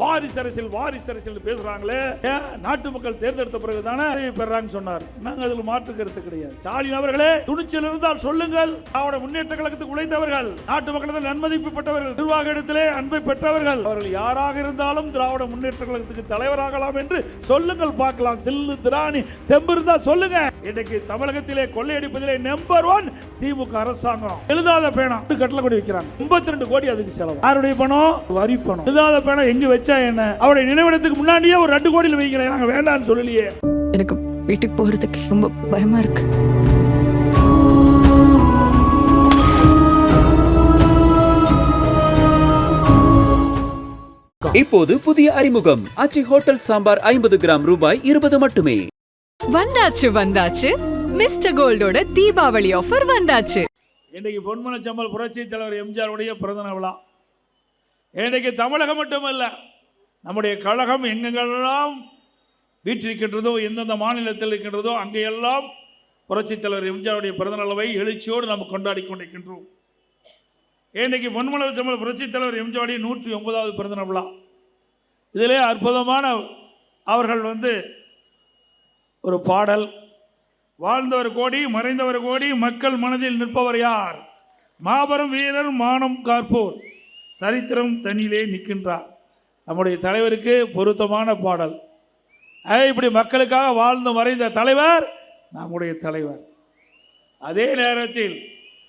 வாரிசு அரசியல் பேசுறாங்களே, நாட்டு மக்கள் தேர்ந்தெடுத்த பிறகுதானே பெறாங்க சொன்னார். நாங்க அதுல மாற்று கருத்து கிடையாது. ஸ்டாலின் அவர்களே, துணிச்சல் இருந்தால் சொல்லுங்கள். திராவிட முன்னேற்ற கழகத்துக்கு உழைத்தவர்கள், நாட்டு மக்களிடம் நன்மதிப்பு பெற்றவர்கள், நிர்வாக இடத்திலே அன்பை பெற்றவர்கள், அவர்கள் யாராக இருந்தாலும் திராவிட முன்னேற்ற கழகத்துக்கு தலைவராகலாம் என்று சொல்லுங்கள் பார்க்கலாம். தில்லு திராணி தெம்பு இருந்தா சொல்லுங்க. இன்னைக்கு தமிழகத்திலே கொள்ளையடிப்பதிலே நம்பர் 1 திமுக அரசாங்கம். எழுதாத பேனா கட்டளை கொடி வைக்கிறாங்க. 52 கோடி அதுக்கு செலவு. யாருடைய பணம்? வரி பணம். எழுதாத பேனா எங்க வச்சா என்ன? அவருடைய நினைவிடத்துக்கு முன்னாடியே ஒரு 2 கோடியில் வைக்கிறேன். நாங்க வேண்டாம்னு சொல்லலையே. எனக்கு வீட்டுக்கு போறதுக்கு ரொம்ப பயமா இருக்கு. இப்போது புதிய அறிமுகம் ஆச்சி ஹோட்டல் சாம்பார் 50 கிராம் ரூபாய் 20 மட்டுமே. வந்தாச்சு மிஸ்டர் கோல்டோட தீபாவளி ஆஃபர் வந்தாச்சு. இன்றைக்கு பொன்மனச்செம்மல் புரட்சி தலைவர் எம்ஜிஆர் உடைய பிறந்த விழா. இன்றைக்கு தமிழகம் மட்டுமல்ல, நம்முடைய கழகம் எங்கெங்கெல்லாம் வீற்றிருக்கின்றதோ, எந்தெந்த மாநிலத்தில் இருக்கின்றதோ அங்கெல்லாம் புரட்சி தலைவர் எம்ஜிஆருடைய பிறந்த நாளை எழுச்சியோடு நாம் கொண்டாடி கொண்டிருக்கின்றோம். இன்றைக்கு பொன்மனச்செம்மல் புரட்சி தலைவர் எம்ஜிஆருடைய 109வது பிறந்த விழா. இதிலே அற்புதமான அவர்கள் ஒரு பாடல், வாழ்ந்தவர் கோடி மறைந்தவர் கோடி மக்கள் மனதில் நிற்பவர் யார், மாபெரும் வீரர் மானம் காப்போர் சரித்திரம் தண்ணியிலே நிற்கின்றார். நம்முடைய தலைவருக்கு பொருத்தமான பாடல். இப்படி மக்களுக்காக வாழ்ந்து மறைந்த தலைவர் நம்முடைய தலைவர். அதே நேரத்தில்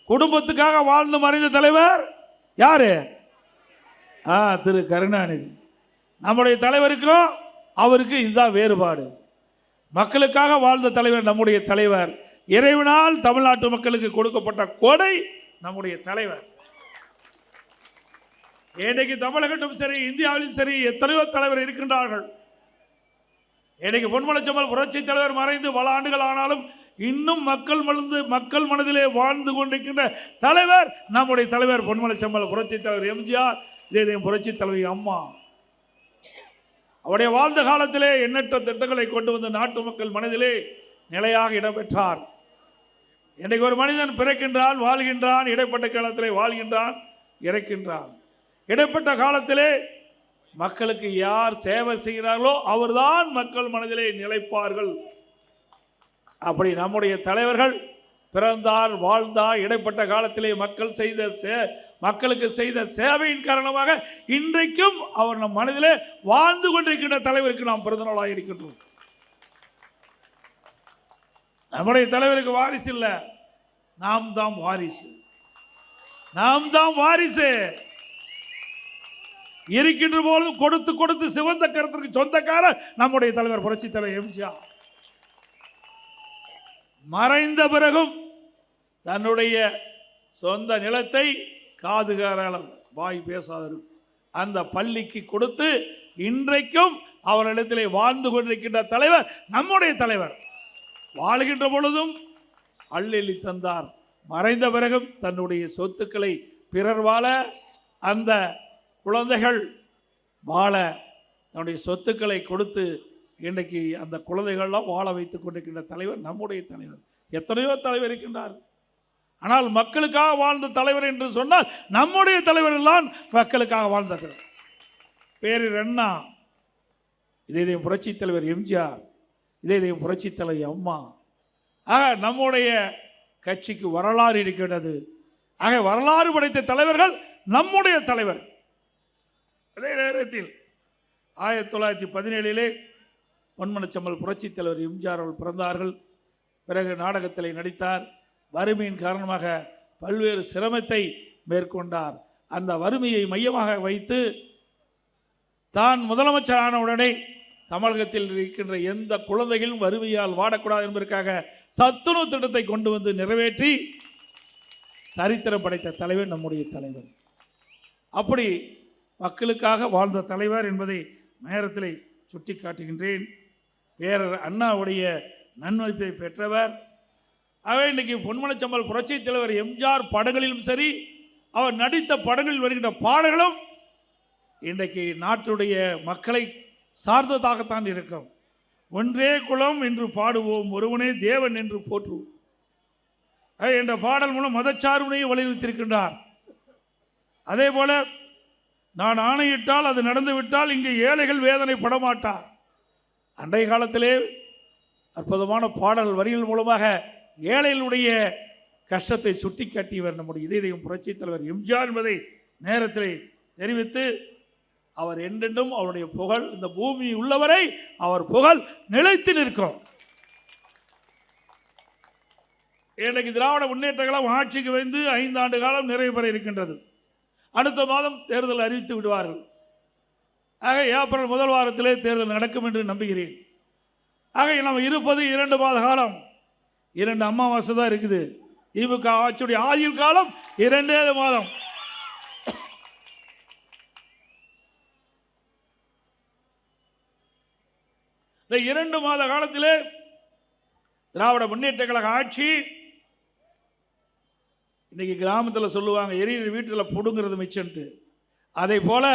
குடும்பத்துக்காக வாழ்ந்து மறைந்த தலைவர் யாரு? திரு கருணாநிதி. நம்முடைய தலைவருக்கும் அவருக்கு இதுதான் வேறுபாடு. மக்களுக்காக வாழ்ந்த தலைவர் நம்முடைய தலைவர். இறைவனால் தமிழ்நாட்டு மக்களுக்கு கொடுக்கப்பட்ட கொடை நம்முடைய தலைவர். இன்றைக்கு தமிழகத்திலும் சரி, இந்தியாவிலும் சரி, எத்தனையோ தலைவர் இருக்கின்றார்கள். இன்றைக்கு பொன்மனச்செம்மல் புரட்சி தலைவர் மறைந்து பல ஆண்டுகள் ஆனாலும் இன்னும் மக்கள் மனதிலே வாழ்ந்து கொண்டிருக்கின்ற தலைவர் நம்முடைய தலைவர் பொன்மனச்செம்மல் புரட்சி தலைவர் எம்ஜிஆர். இதே புரட்சி தலைவி அம்மா அவருடைய வாழ்ந்த காலத்திலே எண்ணற்ற திட்டங்களை கொண்டு வந்து நாட்டு மக்கள் மனதிலே நிலையாக இடம்பெற்றார். இன்றைக்கு ஒரு மனிதன் பிறக்கின்றான், வாழ்கின்றான், இடைப்பட்ட காலத்திலே வாழ்கின்றான், இறக்கின்றான். இடைப்பட்ட காலத்திலே மக்களுக்கு யார் சேவை செய்கிறார்களோ அவர்தான் மக்கள் மனதிலே நிலைப்பார்கள். அப்படி நம்முடைய தலைவர்கள் பிறந்தார், வாழ்ந்தார், இடைப்பட்ட காலத்திலே மக்களுக்கு செய்த சேவையின் காரணமாக இன்றைக்கும் அவர் நம் மனதிலே வாழ்ந்து கொண்டிருக்கின்ற தலைவருக்கு நாம் பிறந்த நாளாக இருக்கின்றோம். நம்முடைய தலைவருக்கு வாரிசு இல்லை, நாம் தான் வாரிசு. இருக்கின்ற போது கொடுத்து கொடுத்து சிவந்த கருத்திற்கு சொந்தக்காரர் நம்முடைய தலைவர் புரட்சி தலைவர் எம்ஜிஆர். மறைந்த பிறகும் தன்னுடைய சொந்த நிலத்தை காதுகாரம் வாய் பேசாதரும் அந்த பள்ளிக்கு கொடுத்து இன்றைக்கும் அவரிடத்திலே வாழ்ந்து கொண்டிருக்கின்ற தலைவர் நம்முடைய தலைவர். வாழ்கின்ற பொழுதும் அள்ளி தந்தார், மறைந்த பிறகும் தன்னுடைய சொத்துக்களை பிறர் வாழ, அந்த குழந்தைகள் வாழ தன்னுடைய சொத்துக்களை கொடுத்து இன்றைக்கு அந்த குழந்தைகள்லாம் வாழ வைத்துக் கொண்டிருக்கின்ற தலைவர் நம்முடைய தலைவர். எத்தனையோ தலைவர் இருக்கின்றார், ஆனால் மக்களுக்காக வாழ்ந்த தலைவர் என்று சொன்னால் நம்முடைய தலைவர்கள் தான் மக்களுக்காக வாழ்ந்த தலைவர். பேரறிஞர் அண்ணா, இதே புரட்சி தலைவர் எம்ஜிஆர், இதே புரட்சி தலைவர் அம்மா. நம்முடைய கட்சிக்கு வரலாறு இருக்கிறது. வரலாறு படைத்த தலைவர்கள் நம்முடைய தலைவர். அதே நேரத்தில் 1917 பொன்மனச்செம்மல் புரட்சி தலைவர் எம்ஜிஆர் அவர்கள் பிறந்தார்கள். பிறகு நாடகத்தில் நடித்தார். வறுமையின் காரணமாக பல்வேறு சிரமத்தை மேற்கொண்டார். அந்த வறுமையை மையமாக வைத்து தான் முதலமைச்சர் ஆன உடனே தமிழகத்தில் இருக்கின்ற எந்த குழந்தைகளும் வறுமையால் வாடக்கூடாது என்பதற்காக சத்துணவு திட்டத்தை கொண்டு வந்து நிறைவேற்றி சரித்திரம் படைத்த தலைவர் நம்முடைய தலைவர். அப்படி மக்களுக்காக வாழ்ந்த தலைவர் என்பதை நேரத்தில் சுட்டி காட்டுகின்றேன். பேரறிஞர் அண்ணாவுடைய நன்மதிப்பை பெற்றவர். இன்றைக்கு பொன்மனச்செம்மல் புரட்சி தலைவர் எம்ஜிஆர் படங்களிலும் சரி, அவர் நடித்த படங்களில் வருகின்ற பாடல்களும் இன்றைக்கு நாட்டுடைய மக்களை சார்ந்ததாகத்தான் இருக்கும். ஒன்றே குலம் என்று பாடுவோம், ஒருவனே தேவன் என்று போற்றுவோம் என்ற பாடல் மூலம் மதச்சார்பினையை வலியுறுத்தியிருக்கின்றார். அதே போல நான் ஆணையிட்டால் அது நடந்துவிட்டால் இங்கே ஏழைகள் வேதனைப்பட மாட்டார். அன்றைய காலத்திலே அற்புதமான பாடல் வரிகள் மூலமாக ஏழைகளுடைய கஷ்டத்தை சுட்டி காட்டியவர் நம்முடைய இதயம் புரட்சித் தலைவர் எம்ஜிஆர் என்பதை நேரத்திலே தெரிவித்து, அவர் என்றென்றும் அவருடைய புகழ் இந்த பூமி உள்ளவரை அவர் புகழ் நிலைத்து நிற்கும். இன்றைக்கு திராவிட முன்னேற்ற கழகம் ஆட்சிக்கு வந்து 5 ஆண்டு காலம் நிறைவு பெற இருக்கின்றது. அடுத்த மாதம் தேர்தல் அறிவித்து விடுவார்கள். ஆக ஏப்ரல் முதல் வாரத்திலே தேர்தல் நடக்கும் என்று நம்புகிறேன். ஆக நம்ம இருப்பது 2 மாத காலம், 2 அமாவாசை தான் இருக்குது. திமுக ஆட்சியுடைய ஆயுள் காலம் 2 மாதம். இந்த 2 மாத காலத்திலே திராவிட முன்னேற்ற கழக ஆட்சி, இன்னைக்கு கிராமத்தில் சொல்லுவாங்க எரியிற வீட்டில் புடுங்கிறது மிச்சன்ட்டு, அதை போல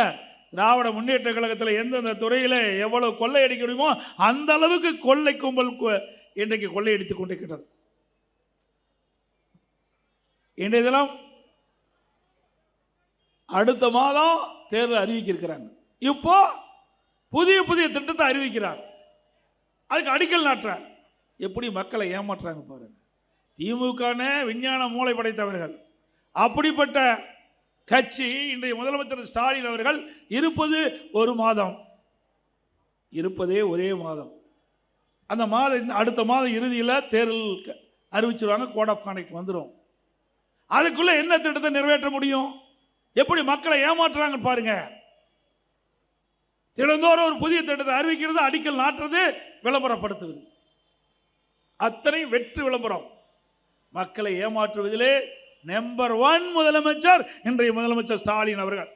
திராவிட முன்னேற்ற கழகத்தில் எந்தெந்த துறையில் எவ்வளவு கொள்ளையடிக்க முடியுமோ அந்த அளவுக்கு கொள்ளை கும்பல் இன்றைக்கு கொள்ளையடித்துக் கொண்டிருக்கிறது. இன்றைய தினம் அடுத்த மாதம் தேர்தல் அறிவிக்கிறாங்க. இப்போ புதிய புதிய திட்டத்தை அறிவிக்கிறார், அதுக்கு அடிக்கல் நாட்டுறார். எப்படி மக்களை ஏமாற்றுறாங்க பாருங்க. திமுக விஞ்ஞான மூளை படைத்தவர்கள். அப்படிப்பட்ட கட்சி இன்றைய முதலமைச்சர் ஸ்டாலின் அவர்கள் இருப்பது 1 மாதம், இருப்பதே ஒரே மாதம். அந்த மாதம் அடுத்த மாதம் இறுதியில் தேர்தல் அறிவிச்சிருவாங்க, கோட் ஆஃப் கான்டக்ட் வந்துடும். அதுக்குள்ள என்ன திட்டத்தை நிறைவேற்ற முடியும்? எப்படி மக்களை ஏமாற்றுறாங்க பாருங்க. தினந்தோறும் ஒரு புதிய திட்டத்தை அறிவிக்கிறது, அடிக்கல் நாட்டுறது, விளம்பரப்படுத்துவது, அத்தனை வெற்றி விளம்பரம். மக்களை ஏமாற்றுவதிலே நம்பர் 1 முதலமைச்சர் இன்றைய முதலமைச்சர் ஸ்டாலின் அவர்கள்.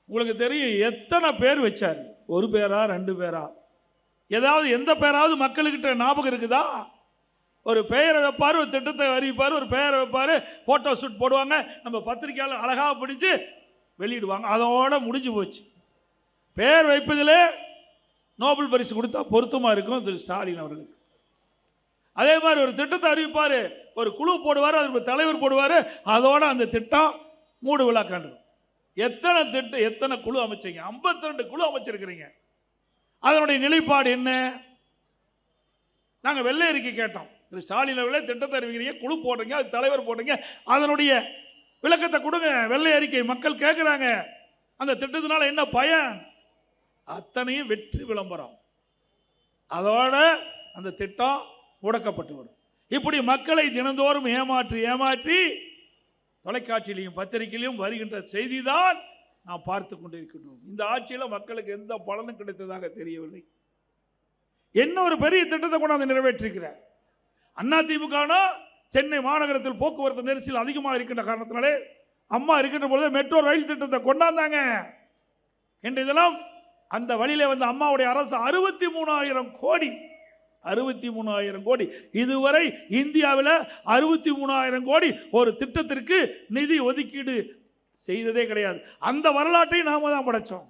உங்களுக்கு தெரியும் எத்தனை பேர் வச்சார்? 1 பேரா 2 பேரா? ஏதாவது எந்த பேராவது மக்களுக்கிட்ட ஞாபகம் இருக்குதா? ஒரு பெயரை வைப்பார், ஒரு திட்டத்தை அறிவிப்பார், ஒரு பெயரை வைப்பார், போட்டோ ஷூட் போடுவாங்க, நம்ம பத்திரிகையாளர் அழகாக பிடிச்சு வெளியிடுவாங்க, அதோட முடிஞ்சு போச்சு. பெயர் வைப்பதிலே நோபல் பரிசு கொடுத்தா பொருத்தமாக இருக்கும் திரு ஸ்டாலின் அவர்களுக்கு. அதே மாதிரி ஒரு திட்டத்தை அறிவிப்பார், ஒரு குழு போடுவார், அதுக்கு தலைவர் போடுவார், அதோட அந்த திட்டம் மூடு விழா காணும். எத்தனை திட்டம், எத்தனை குழு அமைச்சீங்க? 52 குழு அமைச்சிருக்கிறீங்க. அதனுடைய நிலைப்பாடு என்ன? நாங்கள் வெள்ளை அறிக்கை கேட்டோம். திரு ஸ்டாலின் அவர்களே திட்டத்தை அறிவிக்கிறீங்க, குழு போடுறீங்க, அது தலைவர் போடுறீங்க, அதனுடைய விளக்கத்தை கொடுங்க. வெள்ளை அறிக்கை மக்கள் கேட்குறாங்க. அந்த திட்டத்தினால என்ன பயன்? அத்தனையும் வெற்றி விளம்பரம். அதோட அந்த திட்டம் முடக்கப்பட்டுவிடும். இப்படி மக்களை தினந்தோறும் ஏமாற்றி ஏமாற்றி தொலைக்காட்சியிலையும் பத்திரிகையிலையும் வருகின்ற செய்தி தான் நாம் பார்த்து கொண்டிருக்கின்றோம். இந்த ஆட்சியில் மக்களுக்கு எந்த பலனும் கிடைத்ததாக தெரியவில்லை. என்ன ஒரு பெரிய திட்டத்தை கொண்டாந்து நிறைவேற்றிருக்கிறார். அதிமுக சென்னை மாநகரத்தில் போக்குவரத்து நெரிசல் அதிகமாக இருக்கின்ற காரணத்தினாலே அம்மா இருக்கின்ற பொழுது மெட்ரோ ரயில் திட்டத்தை கொண்டாந்தாங்க. இன்றைய தினம் அந்த வழியிலே வந்து அம்மாவுடைய அரசு 63,000 கோடி 63,000 கோடி இதுவரை இந்தியாவில் 63,000 கோடி ஒரு திட்டத்திற்கு நிதி ஒதுக்கீடு செய்ததே கிடையாது. அந்த வரலாற்றை நாம தான் படைச்சோம்.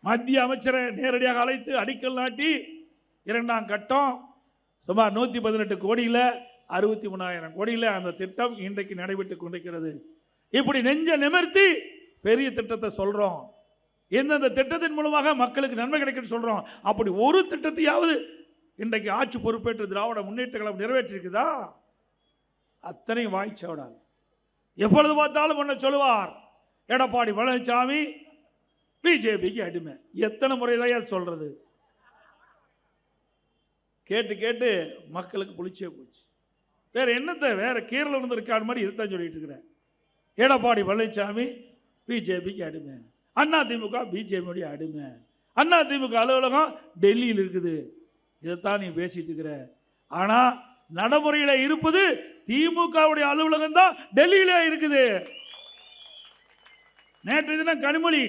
மத்திய அமைச்சரை நேரடியாக அழைத்து அடிக்கல் நாட்டி 2ஆம் கட்டம் சுமார் 118 கோடியில் 63,000 கோடியில் அந்த திட்டம் இன்றைக்கு நடைபெற்று கொண்டிருக்கிறது. இப்படி நெஞ்ச நிமிர்த்தி பெரிய திட்டத்தை சொல்றோம். எந்தெந்த திட்டத்தின் மூலமாக மக்களுக்கு நன்மை கிடைக்கும் சொல்றோம். அப்படி ஒரு திட்டத்தையாவது இன்றைக்கு ஆட்சி பொறுப்பேற்று திராவிட முன்னேற்ற கழகம் நிறைவேற்றிருக்குதா? அத்தனை வாய்ச்சோடாது. எப்பொழுது பார்த்தாலும் ஒன்றை சொல்லுவார், எடப்பாடி பழனிசாமி பிஜேபிக்கு அடிமை. எத்தனை முறைதான் சொல்றது? கேட்டு கேட்டு மக்களுக்கு புளிச்சே போச்சு. வேற என்னத்தை, வேற கீரல் வந்து இருக்காது மாதிரி இதுதான் சொல்லிட்டு இருக்கிறேன். எடப்பாடி பழனிசாமி பிஜேபிக்கு அடிமை, அதிமுக பிஜேபியுடைய அடிமை, அதிமுக அலுவலகம் டெல்லியில் இருக்குது. இதைத்தான் நீ பேசிட்டு இருக்கிற. ஆனா நடைமுறையில் இருப்பது திமுகவுடைய அலுவலகம் தான் டெல்லியில இருக்குது. நேற்று தினம் கனிமொழி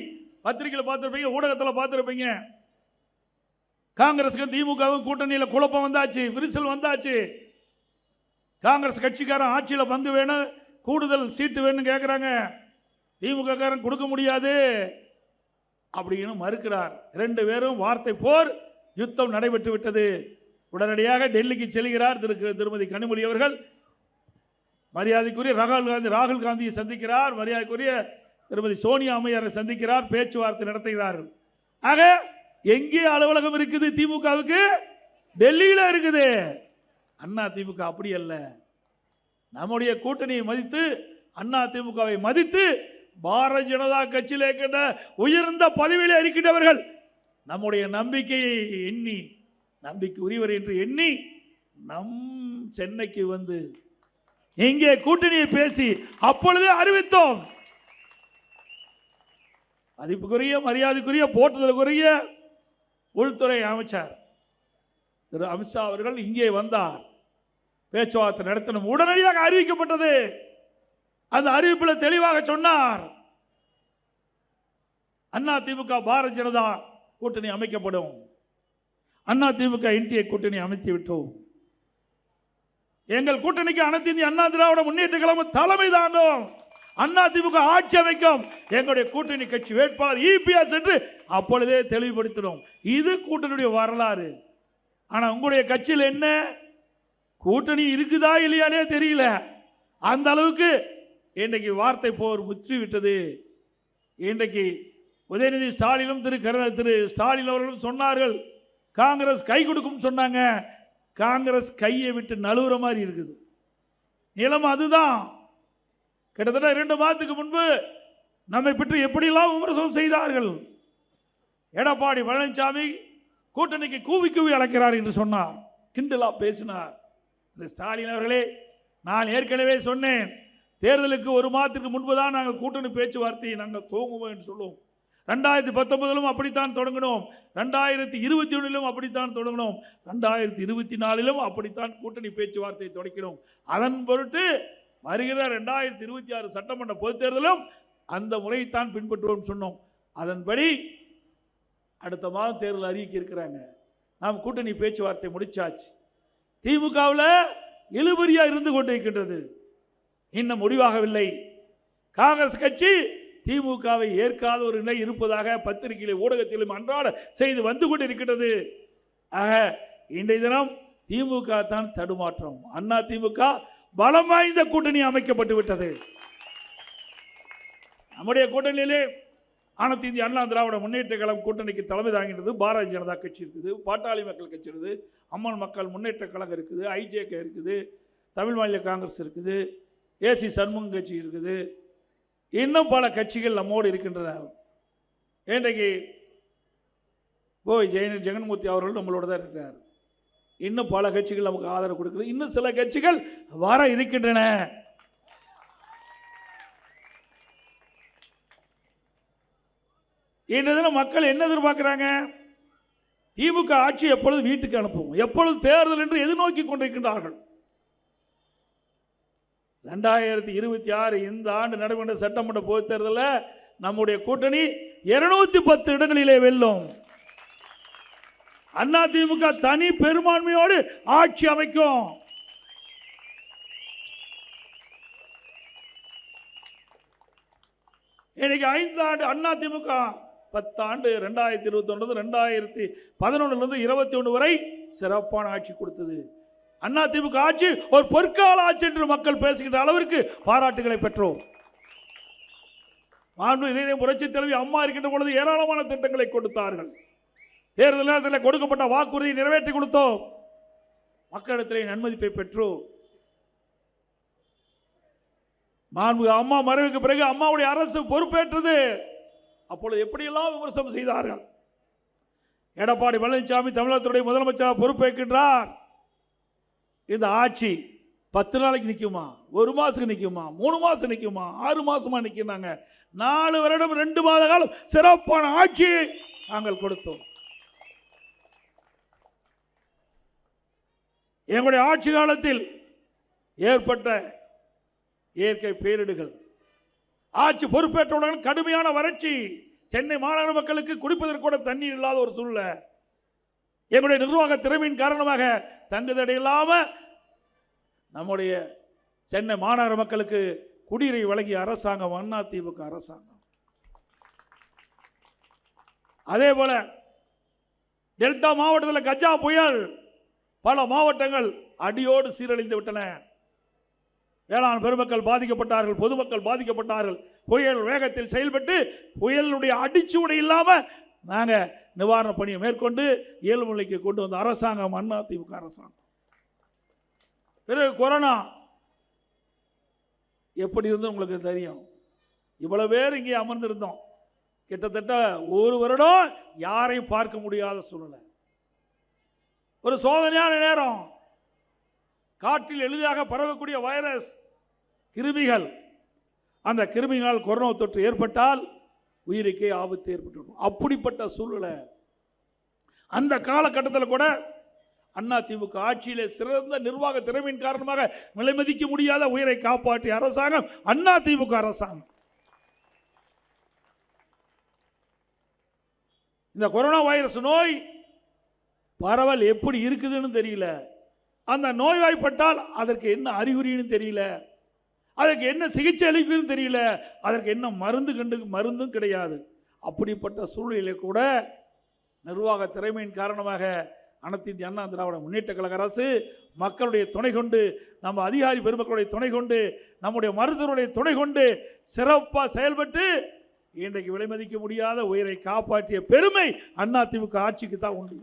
பத்திரிகையில் பார்த்துருப்பீங்க, ஊடகத்தில் பார்த்துருப்பீங்க. காங்கிரஸுக்கும் திமுகவும் கூட்டணியில் குழப்பம் வந்தாச்சு, விரிசல் வந்தாச்சு. காங்கிரஸ் கட்சிக்காரன் ஆட்சியில் பங்கு வேணும், கூடுதல் சீட்டு வேணும்னு கேட்குறாங்க. திமுக காரன் கொடுக்க முடியாது அப்படின்னு மறுக்கிறார். 2 பேரும் வார்த்தை போர் யுத்தம் நடைபெற்று விட்டது. உடனடியாக டெல்லிக்கு செல்கிறார் திருமதி கனிமொழி அவர்கள். மரியாதைக்குரிய ராகுல் காந்தியை சந்திக்கிறார், மரியாதைக்குரிய திருமதி சோனியா அம்மையாரை சந்திக்கிறார், பேச்சுவார்த்தை நடத்துகிறார்கள். ஆக எங்கே அலுவலகம் இருக்குது திமுகவுக்கு? டெல்லியில இருக்குது. அண்ணா திமுக அப்படி அல்ல. நம்முடைய கூட்டணியை மதித்து, அண்ணா திமுகவை மதித்து, பாரதிய ஜனதா கட்சியில் இருக்கின்ற உயர்ந்த பதவியில் இருக்கின்றவர்கள் நம்முடைய நம்பிக்கையை எண்ணி, நம்பிக்கை உரியவர் என்று எண்ணி நம் சென்னைக்கு வந்து இங்கே கூட்டணியை பேசி அப்பொழுதே அறிவித்தோம். மதிப்புக்குரிய, மரியாதைக்குரிய, போற்றுதலுக்குரிய உள்துறை அமைச்சர் திரு அமித்ஷா அவர்கள் இங்கே வந்தார். பேச்சுவார்த்தை நடத்தணும். உடனடியாக அறிவிக்கப்பட்டது. அந்த அறிவிப்பில் தெளிவாக சொன்னார், அண்ணா திமுக பாரதிய ஜனதா கூட்டணி அமைக்கப்படும். அண்ணா திமுக என்டிஏ கூட்டணி அமைத்து விட்டோம். எங்கள் கூட்டணிக்கு அனைத்து இந்திய அண்ணா திராவிட முன்னேற்ற கழகம் தலைமை தாங்கும். அண்ணா திமுக ஆட்சி அமைக்கும். எங்களுடைய கூட்டணி கட்சி வேட்பாளர் இபிஎஸ் என்று அப்பொழுதே தெளிவுபடுத்தினோம். இது கூட்டணியுடைய வரலாறு. ஆனா உங்களுடைய கட்சியில் என்ன கூட்டணி இருக்குதா இல்லையானே தெரியல. அந்த அளவுக்கு இன்றைக்கு வார்த்தை போர் முற்றி விட்டது. இன்றைக்கு உதயநிதி ஸ்டாலினும் திரு ஸ்டாலின் அவர்களும் சொன்னார்கள், காங்கிரஸ் கை கொடுக்கும் சொன்னாங்க. காங்கிரஸ் கையை விட்டு நழுவுற மாதிரி இருக்குது. நிலம் அதுதான். கிட்டத்தட்ட 2 மாதத்துக்கு முன்பு நம்மை பற்றி எப்படியெல்லாம் விமர்சனம் செய்தார்கள். எடப்பாடி பழனிசாமி கூட்டணிக்கு கூவி கூவி அழைக்கிறார் என்று சொன்னார், கிண்டலா பேசினார். ஸ்டாலின் அவர்களே, நான் ஏற்கனவே சொன்னேன், தேர்தலுக்கு 1 மாதத்திற்கு முன்பு தான் நாங்கள் கூட்டணி பேச்சுவார்த்தையை நாங்கள் துவங்குவோம் என்று சொல்லுவோம். 2019 அப்படித்தான் தொடங்கினோம், 2021 அப்படித்தான் தொடங்கினோம், 2024 அப்படித்தான் கூட்டணி பேச்சுவார்த்தையை தொடங்கினோம். அதன் பொருட்டு வருகிற 2026 சட்டமன்ற பொதுத் தேர்தலும் அந்த முறையைத்தான் பின்பற்றுவோம் சொன்னோம். அதன்படி அடுத்த மாதம் தேர்தல் அறிவிக்க இருக்கிறாங்க. நாம் கூட்டணி பேச்சுவார்த்தை முடிச்சாச்சு. திமுகவில் இழுபறியா இருந்து கொண்டிருக்கின்றது, இன்னும் முடிவாகவில்லை. காங்கிரஸ் கட்சி திமுகவை ஏற்காத ஒரு நிலை இருப்பதாக பத்திரிகையிலும் ஊடகத்திலும் அன்றாட செய்து வந்து கொண்டிருக்கிறது. ஆக இன்றைய தினம் திமுக தான் தடுமாற்றம். அண்ணா திமுக பலம் வாய்ந்த கூட்டணி அமைக்கப்பட்டு விட்டது. நம்முடைய கூட்டணியிலே அனைத்து இந்திய அண்ணா திராவிட முன்னேற்ற கழகம் கூட்டணிக்கு தலைமை தாங்கின்றது. பாரதிய ஜனதா கட்சி இருக்குது, பாட்டாளி மக்கள் கட்சி இருக்குது, அம்மன் மக்கள் முன்னேற்ற கழகம் இருக்குது, ஐஜேகே இருக்குது, தமிழ் மாநில காங்கிரஸ் இருக்குது, ஏசி சண்முகம் கட்சி இருக்குது, இன்னும் பல கட்சிகள் நம்மோடு இருக்கின்றன. இன்றைக்கு ஜெகன்மூர்த்தி அவர்கள் நம்மளோட தான் இருக்கிறார். இன்னும் பல கட்சிகள் நமக்கு ஆதரவு கொடுக்கிறது. இன்னும் சில கட்சிகள் வர இருக்கின்றன. இன்றைய மக்கள் என்ன எதிர்பார்க்கிறாங்க? திமுக ஆட்சி எப்பொழுது வீட்டுக்கு அனுப்புவோம், எப்பொழுது தேர்தல் என்று எதிர்நோக்கி கொண்டிருக்கின்றார்கள். 2026 இந்த ஆண்டு நடைபெற்ற சட்டமன்ற பொதுத் தேர்தலில் நம்முடைய கூட்டணி 210 இடங்களிலே வெல்லும். அண்ணா திமுக தனி பெரும்பான்மையோடு ஆட்சி அமைக்கும். இன்னைக்கு 5 ஆண்டு அண்ணா திமுக 10 ஆண்டு 2021 2011 21 வரை சிறப்பான ஆட்சி கொடுத்தது. அண்ணா திமுக ஆட்சி ஒரு பொற்கால ஆட்சி என்று மக்கள் பேசுகின்ற அளவிற்கு பாராட்டுகளை பெற்றோம். இதே புரட்சி தலைவி அம்மா இருக்கின்ற பொழுது ஏராளமான திட்டங்களை கொடுத்தார்கள். தேர்தல் நேரத்தில் கொடுக்கப்பட்ட வாக்குறுதியை நிறைவேற்றி கொடுத்தோம். மக்களிடத்திலே நன்மதிப்பை பெற்றோம். அம்மா மறைவுக்கு பிறகு அம்மாவுடைய அரசு பொறுப்பேற்றது. அப்பொழுது எப்படியெல்லாம் விமர்சனம் செய்தார்கள். எடப்பாடி பழனிசாமி தமிழகத்துடைய முதலமைச்சராக பொறுப்பேற்கின்றார். இந்த ஆட்சி 10 நாளைக்கு நிற்குமா, 1 மாசத்துக்கு நிற்குமா, 3 மாசம் நிற்குமா, 6 மாசமா நிற்கிறாங்க. 4 வருடம் 2 மாத காலம் சிறப்பான ஆட்சியை நாங்கள் கொடுத்தோம். எங்களுடைய ஆட்சி காலத்தில் ஏற்பட்ட இயற்கை பேரிடுகள், ஆட்சி பொறுப்பேற்றவுடன் கடுமையான வறட்சி, சென்னை மாநகர மக்களுக்கு குடிப்பதற்கு கூட தண்ணீர் இல்லாத ஒரு சூழ்நிலை. எங்களுடைய நிர்வாக திறமையின் காரணமாக தங்குதடை இல்லாம நம்முடைய சென்னை மாநகர மக்களுக்கு குடிநீரை வழங்கிய அரசாங்கம் அண்ணா திமுக அரசாங்கம். அதே போல டெல்டா மாவட்டத்தில் கஜா புயல் பல மாவட்டங்கள் அடியோடு சீரழிந்து விட்டன. வேளாண் பெருமக்கள் பாதிக்கப்பட்டார்கள், பொதுமக்கள் பாதிக்கப்பட்டார்கள். புயல் வேகத்தில் செயல்பட்டு புயலுடைய அடிச்சுவடை இல்லாமல் நாங்கள் நிவாரண பணியை மேற்கொண்டு இயல்புநிலைக்கு கொண்டு வந்த அரசாங்கம் அதிமுக அரசாங்கம். பிறகு கொரோனா எப்படி இருந்து உங்களுக்கு தெரியும். இவ்வளவு பேர் இங்கே அமர்ந்திருந்தோம். கிட்டத்தட்ட ஒரு வருடம் யாரையும் பார்க்க முடியாத சூழ்நிலை. ஒரு சோதனையான நேரம். காற்றில் எளிதாக பரவக்கூடிய வைரஸ் கிருமிகள், அந்த கிருமியினால் கொரோனா தொற்று ஏற்பட்டால் உயிருக்கே ஆபத்து ஏற்பட்டு அப்படிப்பட்ட சூழ்நிலை. அந்த காலகட்டத்தில் கூட அதிமுக ஆட்சியிலே சிறந்த நிர்வாக திறமையின் காரணமாக விலைமதிக்க முடியாத உயிரை காப்பாற்றிய அரசாங்கம் அதிமுக அரசாங்கம். இந்த கொரோனா வைரஸ் நோய் பரவல் எப்படி இருக்குதுன்னு தெரியல. அந்த நோய்வாய்ப்பட்டால் அதற்கு என்ன அறிகுறின்னு தெரியல, அதற்கு என்ன சிகிச்சை அளிக்குதுன்னு தெரியல, அதற்கு என்ன மருந்தும் கிடையாது. அப்படிப்பட்ட சூழ்நிலையில் கூட நிர்வாக திறமையின் காரணமாக அனைத்து இந்திய அண்ணா திராவிட முன்னேற்ற கழக அரசு மக்களுடைய துணை கொண்டு, நம்ம அதிகாரி பெருமக்களுடைய துணை கொண்டு, நம்முடைய மருத்துவருடைய துணை கொண்டு சிறப்பாக செயல்பட்டு இன்றைக்கு விலைமதிக்க முடியாத உயிரை காப்பாற்றிய பெருமை அதிமுக ஆட்சிக்கு தான் உண்டு.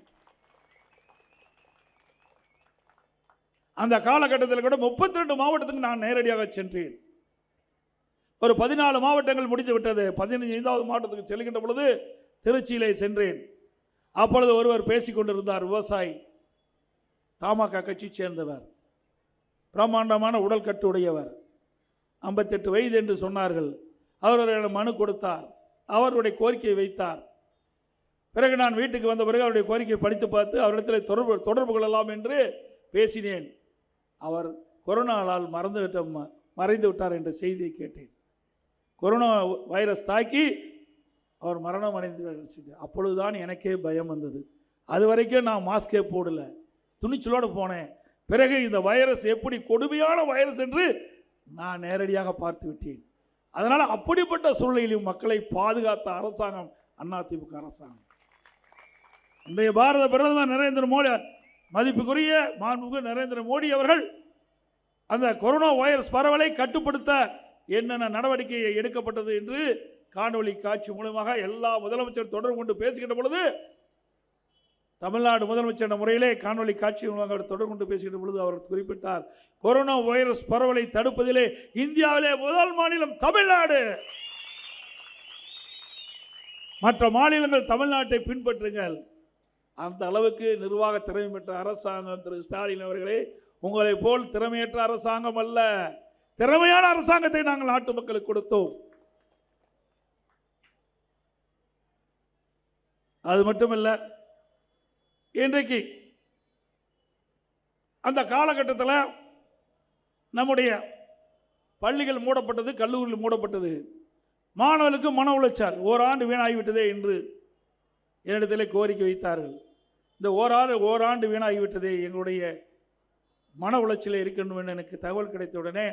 அந்த காலகட்டத்தில் கூட 32 மாவட்டத்துக்கு நான் நேரடியாக சென்றேன். ஒரு 14 மாவட்டங்கள் முடிந்து விட்டது. 15வது மாவட்டத்துக்கு செல்கின்ற பொழுது திருச்சியிலே சென்றேன். அப்பொழுது ஒருவர் பேசிக் கொண்டிருந்தார். விவசாயி, தமாக கட்சி சேர்ந்தவர், பிரம்மாண்டமான உடல் கட்டு உடையவர், 58 வயது என்று சொன்னார்கள். அவர் மனு கொடுத்தார், அவருடைய கோரிக்கையை வைத்தார். பிறகு நான் வீட்டுக்கு வந்த பிறகு அவருடைய கோரிக்கையை படித்து பார்த்து அவரிடத்தில் தொடர்பு கொள்ளலாம் என்று பேசினேன். அவர் கொரோனாவால் மறைந்து விட்டார் என்ற செய்தியை கேட்டேன். கொரோனா வைரஸ் தாக்கி அவர் மரணம் அடைந்து. அப்பொழுதுதான் எனக்கே பயம் வந்தது. அது வரைக்கும் நான் மாஸ்கே போடல, துணிச்சலோடு போனேன். பிறகு இந்த வைரஸ் எப்படி கொடுமையான வைரஸ் என்று நான் நேரடியாக பார்த்து விட்டேன். அதனால் அப்படிப்பட்ட சூழ்நிலையிலும் மக்களை பாதுகாத்த அரசாங்கம் அதிமுக அரசாங்கம். இன்றைய பாரத பிரதமர் நரேந்திர மோடி, மதிப்புக்குரிய மாண்புமிகு நரேந்திர மோடி அவர்கள் அந்த கொரோனா வைரஸ் பரவலை கட்டுப்படுத்த என்னென்ன நடவடிக்கை எடுக்கப்பட்டது என்று காணொலி காட்சி மூலமாக எல்லா முதலமைச்சர் தொடர்பு கொண்டு பேசுகின்ற பொழுது, தமிழ்நாடு முதலமைச்சர் முறையிலே காணொலி காட்சி மூலமாக தொடர்பு கொண்டு பேசுகின்ற பொழுது அவர் குறிப்பிட்டார், கொரோனா வைரஸ் பரவலை தடுப்பதிலே இந்தியாவிலே முதல் மாநிலம் தமிழ்நாடு. மற்ற மாநிலங்கள் தமிழ்நாட்டை பின்பற்றுங்கள். அந்த அளவுக்கு நிர்வாக திறமை பெற்ற அரசாங்கம் திரு ஸ்டாலின் அவர்களே. உங்களை போல் திறமையற்ற அரசாங்கம் அல்ல, திறமையான அரசாங்கத்தை நாங்கள் நாட்டு மக்களுக்கு கொடுத்தோம். அது மட்டுமல்ல, இன்றைக்கு அந்த காலகட்டத்தில் நம்முடைய பள்ளிகள் மூடப்பட்டது, கல்லூரிகள் மூடப்பட்டது. மாணவர்களுக்கு மன உளைச்சல், ஓராண்டு வீணாகிவிட்டதே என்று என்னிடத்திலே கோரிக்கை வைத்தார்கள். இந்த ஓராண்டு வீணாகிவிட்டதே, எங்களுடைய மன உளைச்சலே இருக்கணும் என்று எனக்கு தகவல் கிடைத்தவுடனே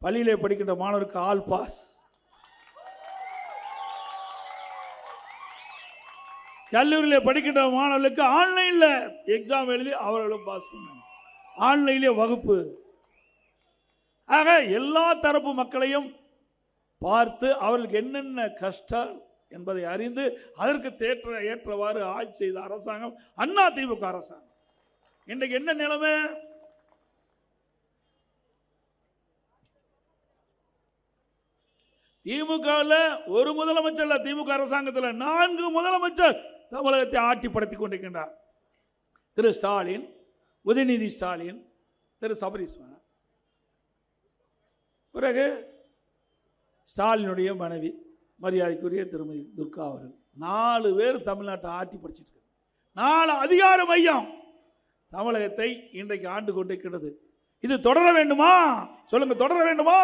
பள்ளியிலே படிக்கின்ற மாணவருக்கு ஆல் பாஸ், கல்லூரியில் படிக்கின்ற மாணவர்களுக்கு ஆன்லைனில் எக்ஸாம் எழுதி அவர்களும் பாஸ் பண்ணாங்க, ஆன்லைனிலே வகுப்பு. ஆக எல்லா தரப்பு மக்களையும் பார்த்து அவர்களுக்கு என்னென்ன கஷ்டம் என்பதை அறிந்து அதற்கு ஏற்றவாறு ஆட்சி செய்த அரசாங்கம் அதிமுக அரசாங்கம். இன்றைக்கு என்ன நிலைமை? திமுகவில் ஒரு முதலமைச்சர், திமுக அரசாங்கத்தில் 4 முதலமைச்சர் தமிழகத்தை ஆட்டி படுத்தி கொண்டிருக்கின்றார். திரு ஸ்டாலின், உதயநிதி ஸ்டாலின், திரு சபரீஸ்வரன், பிறகு ஸ்டாலினுடைய மனைவி மரியாதைக்குரிய திருமதி துர்கா அவர்கள். 4 பேர் தமிழ்நாட்டை ஆட்டி படிச்சுட்டு இருக்காங்க. 4 அதிகார மையம் தமிழகத்தை இன்றைக்கு ஆண்டு கொண்டிருக்கிறது. இது தொடர வேண்டுமா? சொல்லுங்க, தொடர வேண்டுமா?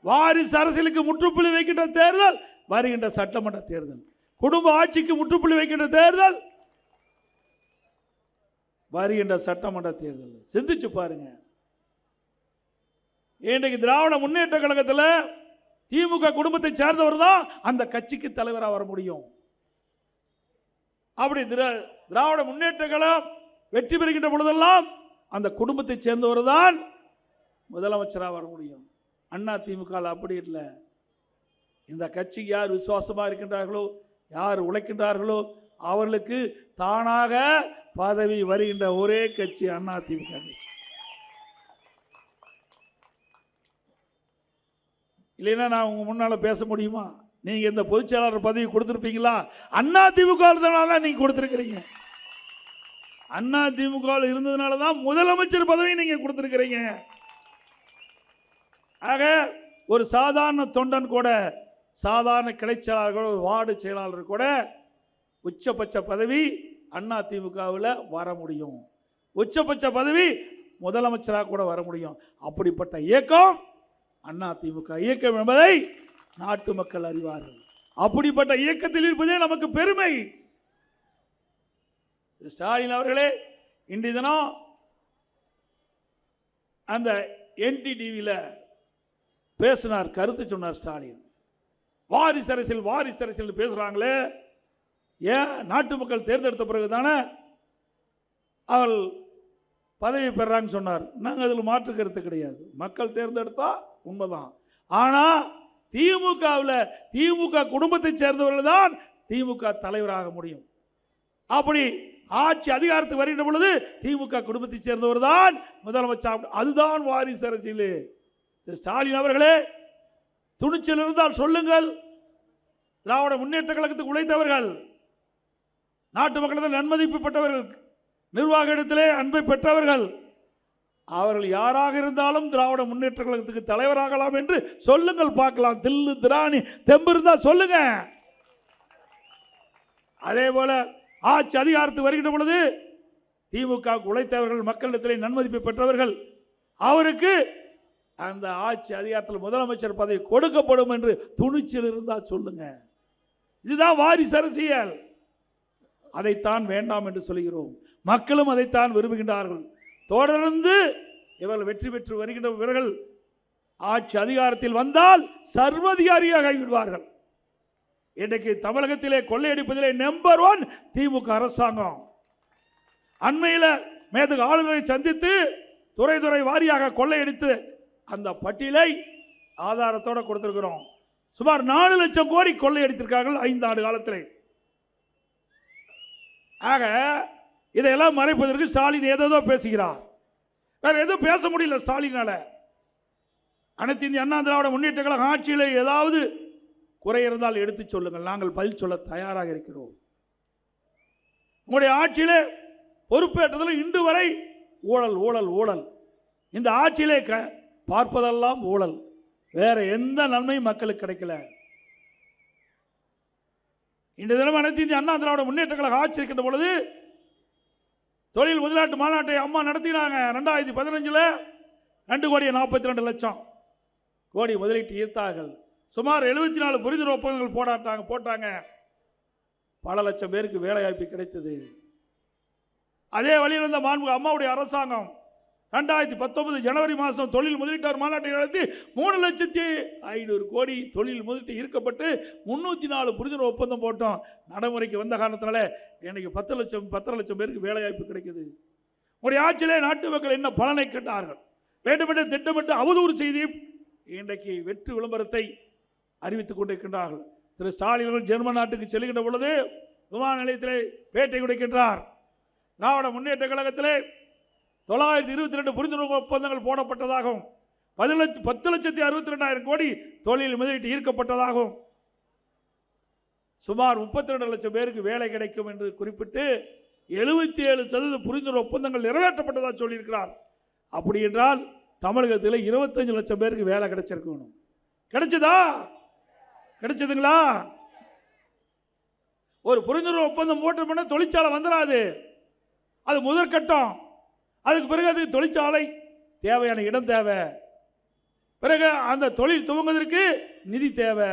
வாரிசு அரசியலுக்கு முற்றுப்புள்ளி வைக்கின்ற தேர்தல் வருகின்ற சட்டமன்ற தேர்தல், குடும்ப ஆட்சிக்கு முற்றுப்புள்ளி வைக்கின்ற தேர்தல் வருகின்ற சட்டமன்ற தேர்தல். சிந்திச்சு பாருங்க. இன்றைக்கு திராவிட முன்னேற்ற கழகத்தில் திமுக குடும்பத்தை சேர்ந்தவர் தான் அந்த கட்சிக்கு தலைவராக வர முடியும். அப்படி திராவிட முன்னேற்ற கழகம் வெற்றி பெறுகின்ற பொழுதெல்லாம் அந்த குடும்பத்தை சேர்ந்தவர் தான் முதலமைச்சராக வர முடியும். அண்ணா திமுக அப்படி இல்லை. இந்த கட்சிக்கு யார் விசுவாசமாக இருக்கின்றார்களோ, யார் உழைக்கின்றார்களோ அவர்களுக்கு தானாக பதவி வருகின்ற ஒரே கட்சி அண்ணா திமுக. இல்லைன்னா நான் உங்க முன்னால பேச முடியுமா? நீங்க இந்த பொதுச் செயலாளர் பதவி கொடுத்திருப்பீங்களா? அண்ணா திமுக தான் நீங்க கொடுத்திருக்கிறீங்க. அண்ணா திமுக இருந்ததுனால தான் முதலமைச்சர் பதவி நீங்க கொடுத்திருக்கிறீங்க. ஆக ஒரு சாதாரண தொண்டன் கூட, சாதாரண கிளை செயலாளர், ஒரு வார்டு செயலாளர் கூட உச்சபட்ச பதவி அண்ணா திமுகவில் வர முடியும். உச்சபட்ச பதவி முதலமைச்சராக கூட வர முடியும். அப்படிப்பட்ட இயக்கம் அண்ணா திமுக இயக்கம் என்பதை நாட்டு மக்கள் அறிவார்கள். அப்படிப்பட்ட இயக்கத்தில் இருப்பதே நமக்கு பெருமை. ஸ்டாலின் அவர்களே இன்றைய தினம் அந்த NTTVல பேசினார், கருத்து சொன்னார். ஸ்டாலின் வாரிசு அரசியல் வாரிசு அரசியல் பேசுறாங்களே, ஏன் நாட்டு மக்கள் தேர்ந்தெடுத்த பிறகு தானே அவள் பதவி பெறாங்கன்னு சொன்னார். நாங்கள் அதில் மாற்று கருத்து கிடையாது. மக்கள் தேர்ந்தெடுத்தா உண்மைதான். ஆனால் திமுக குடும்பத்தை சேர்ந்தவர்கள் தான் திமுக தலைவராக முடியும். அப்படி ஆட்சி அதிகாரத்துக்கு வருகின்ற பொழுது திமுக குடும்பத்தை சேர்ந்தவர் தான் முதலமைச்சர். அதுதான் வாரிசு அரசியல். ஸ்டாலின் அவர்களே, துணிச்சல் இருந்தால் சொல்லுங்கள். திராவிட முன்னேற்ற கழகத்துக்கு உழைத்தவர்கள், நாட்டு மக்களிடம் நன்மதிப்பு பெற்றவர்கள், நிர்வாக இடத்திலே அன்பை பெற்றவர்கள், அவர்கள் யாராக இருந்தாலும் திராவிட முன்னேற்ற கழகத்துக்கு தலைவராகலாம் என்று சொல்லுங்கள் பார்க்கலாம். தில்லு திராணி தெம்பு இருந்தால் சொல்லுங்க. அதே போல ஆட்சி அதிகாரத்துக்கு வருகின்ற பொழுது திமுக உழைத்தவர்கள், மக்களிடத்திலே நன்மதிப்பை பெற்றவர்கள், அவருக்கு அந்த ஆட்சி அதிகாரத்தில் முதலமைச்சர் பதவி கொடுக்கப்படும் என்று துணிச்சல் இருந்தால் சொல்லுங்க. இதுதான் வாரிசு அரசியல். அதைத்தான் வேண்டாம் என்று சொல்கிறோம். மக்களும் அதைத்தான் விரும்புகின்றார்கள். தொடர்ந்து இவர்கள் வெற்றி பெற்று வருகின்ற இவர்கள் ஆட்சி அதிகாரத்தில் வந்தால் சர்வதிகாரியாக விடுவார்கள். இன்றைக்கு தமிழகத்திலே கொள்ளையடிப்பதிலே நம்பர் 1 திமுக அரசாங்கம். அண்மையில் மேதகு ஆளுநரை சந்தித்து துறை வாரியாக கொள்ளையடித்து அந்த பட்டியலை ஆதாரத்தோடு கொடுத்திருக்கிறோம். சுமார் 4 லட்சம் கோடி கொள்ளையடித்திருக்கார்கள் 5 ஆண்டு காலத்திலே. ஆக இதையெல்லாம் மறைப்பதற்கு ஸ்டாலின் ஏதோ பேசுகிறார். வேற எதுவும் பேச முடியல ஸ்டாலினால. அனைத்து இந்திய அண்ணா திராவிட முன்னேற்ற கழக ஆட்சியில் ஏதாவது குறை இருந்தால் எடுத்து சொல்லுங்கள், நாங்கள் பதில் சொல்ல தயாராக இருக்கிறோம். உங்களுடைய ஆட்சியிலே பொறுப்பேற்றதில் இன்று வரை ஊழல் ஊழல் ஊழல். இந்த ஆட்சியிலே பார்ப்பதெல்லாம் ஊழல். வேற எந்த நன்மையும் மக்களுக்கு கிடைக்கல. இன்றைய தினம் அனைத்து இந்திய அண்ணா திராவிட முன்னேற்ற கழக ஆட்சி இருக்கின்ற பொழுது தொழில் முதலாட்டு மாநாட்டை அம்மா நடத்தினாங்க. 2015 2,42,00,000 கோடி முதலீட்டு ஈர்த்தார்கள். சுமார் 74 புரிந்துணர்வு ஒப்பந்தங்கள் போட்டாங்க. பல லட்சம் பேருக்கு வேலைவாய்ப்பு கிடைத்தது. அதே வழியில் இருந்த அம்மாவுடைய அரசாங்கம் 2019 ஜனவரி மாதம் தொழில் முதலீட்டாளர் மாநாட்டை நடத்தி 3,500,000 கோடி தொழில் முதலீட்டு ஈர்க்கப்பட்டு 304 புரிந்துணர்வு ஒப்பந்தம் போட்டோம். நடைமுறைக்கு வந்த காரணத்தினால இன்னைக்கு 10 லட்சம் பேருக்கு வேலைவாய்ப்பு கிடைக்குது. உங்களுடைய ஆட்சியிலே நாட்டு மக்கள் என்ன பலனை கேட்டார்கள்? வேண்டுமென்று திட்டமிட்டு அவதூறு செய்தி இன்றைக்கு வெற்றி விளம்பரத்தை அறிவித்துக் கொண்டிருக்கின்றார்கள். திரு ஸ்டாலின் ஜெர்மன் நாட்டுக்கு செல்கின்ற பொழுது விமான நிலையத்திலே பேட்டை கொடுக்கின்றார். திராவிட முன்னேற்ற கழகத்திலே 922 புரிந்துணர்வு ஒப்பந்தங்கள் போடப்பட்டதாகவும் 10,62,000 கோடி தொழில் முதலீட்டு ஈர்க்கப்பட்டதாகவும் சுமார் 32 லட்சம் பேருக்கு வேலை கிடைக்கும் என்று குறிப்பிட்டு 77% புரிந்துணர்வு ஒப்பந்தங்கள் நிறைவேற்றப்பட்டதாக சொல்லியிருக்கிறார். அப்படி என்றால் தமிழகத்தில் 25 லட்சம் பேருக்கு வேலை கிடைச்சிருக்கணும். கிடைச்சதா? கிடைச்சதுங்களா? ஒரு புரிந்துணர்வு ஒப்பந்தம் போட்ட தொழிற்சாலை வந்துடாது. அது முதற்கட்டம். அதுக்கு பிறகு அது தொழிற்சாலை தேவையான இடம் தேவை. பிறகு அந்த தொழில் துவங்குவதற்கு நிதி தேவை.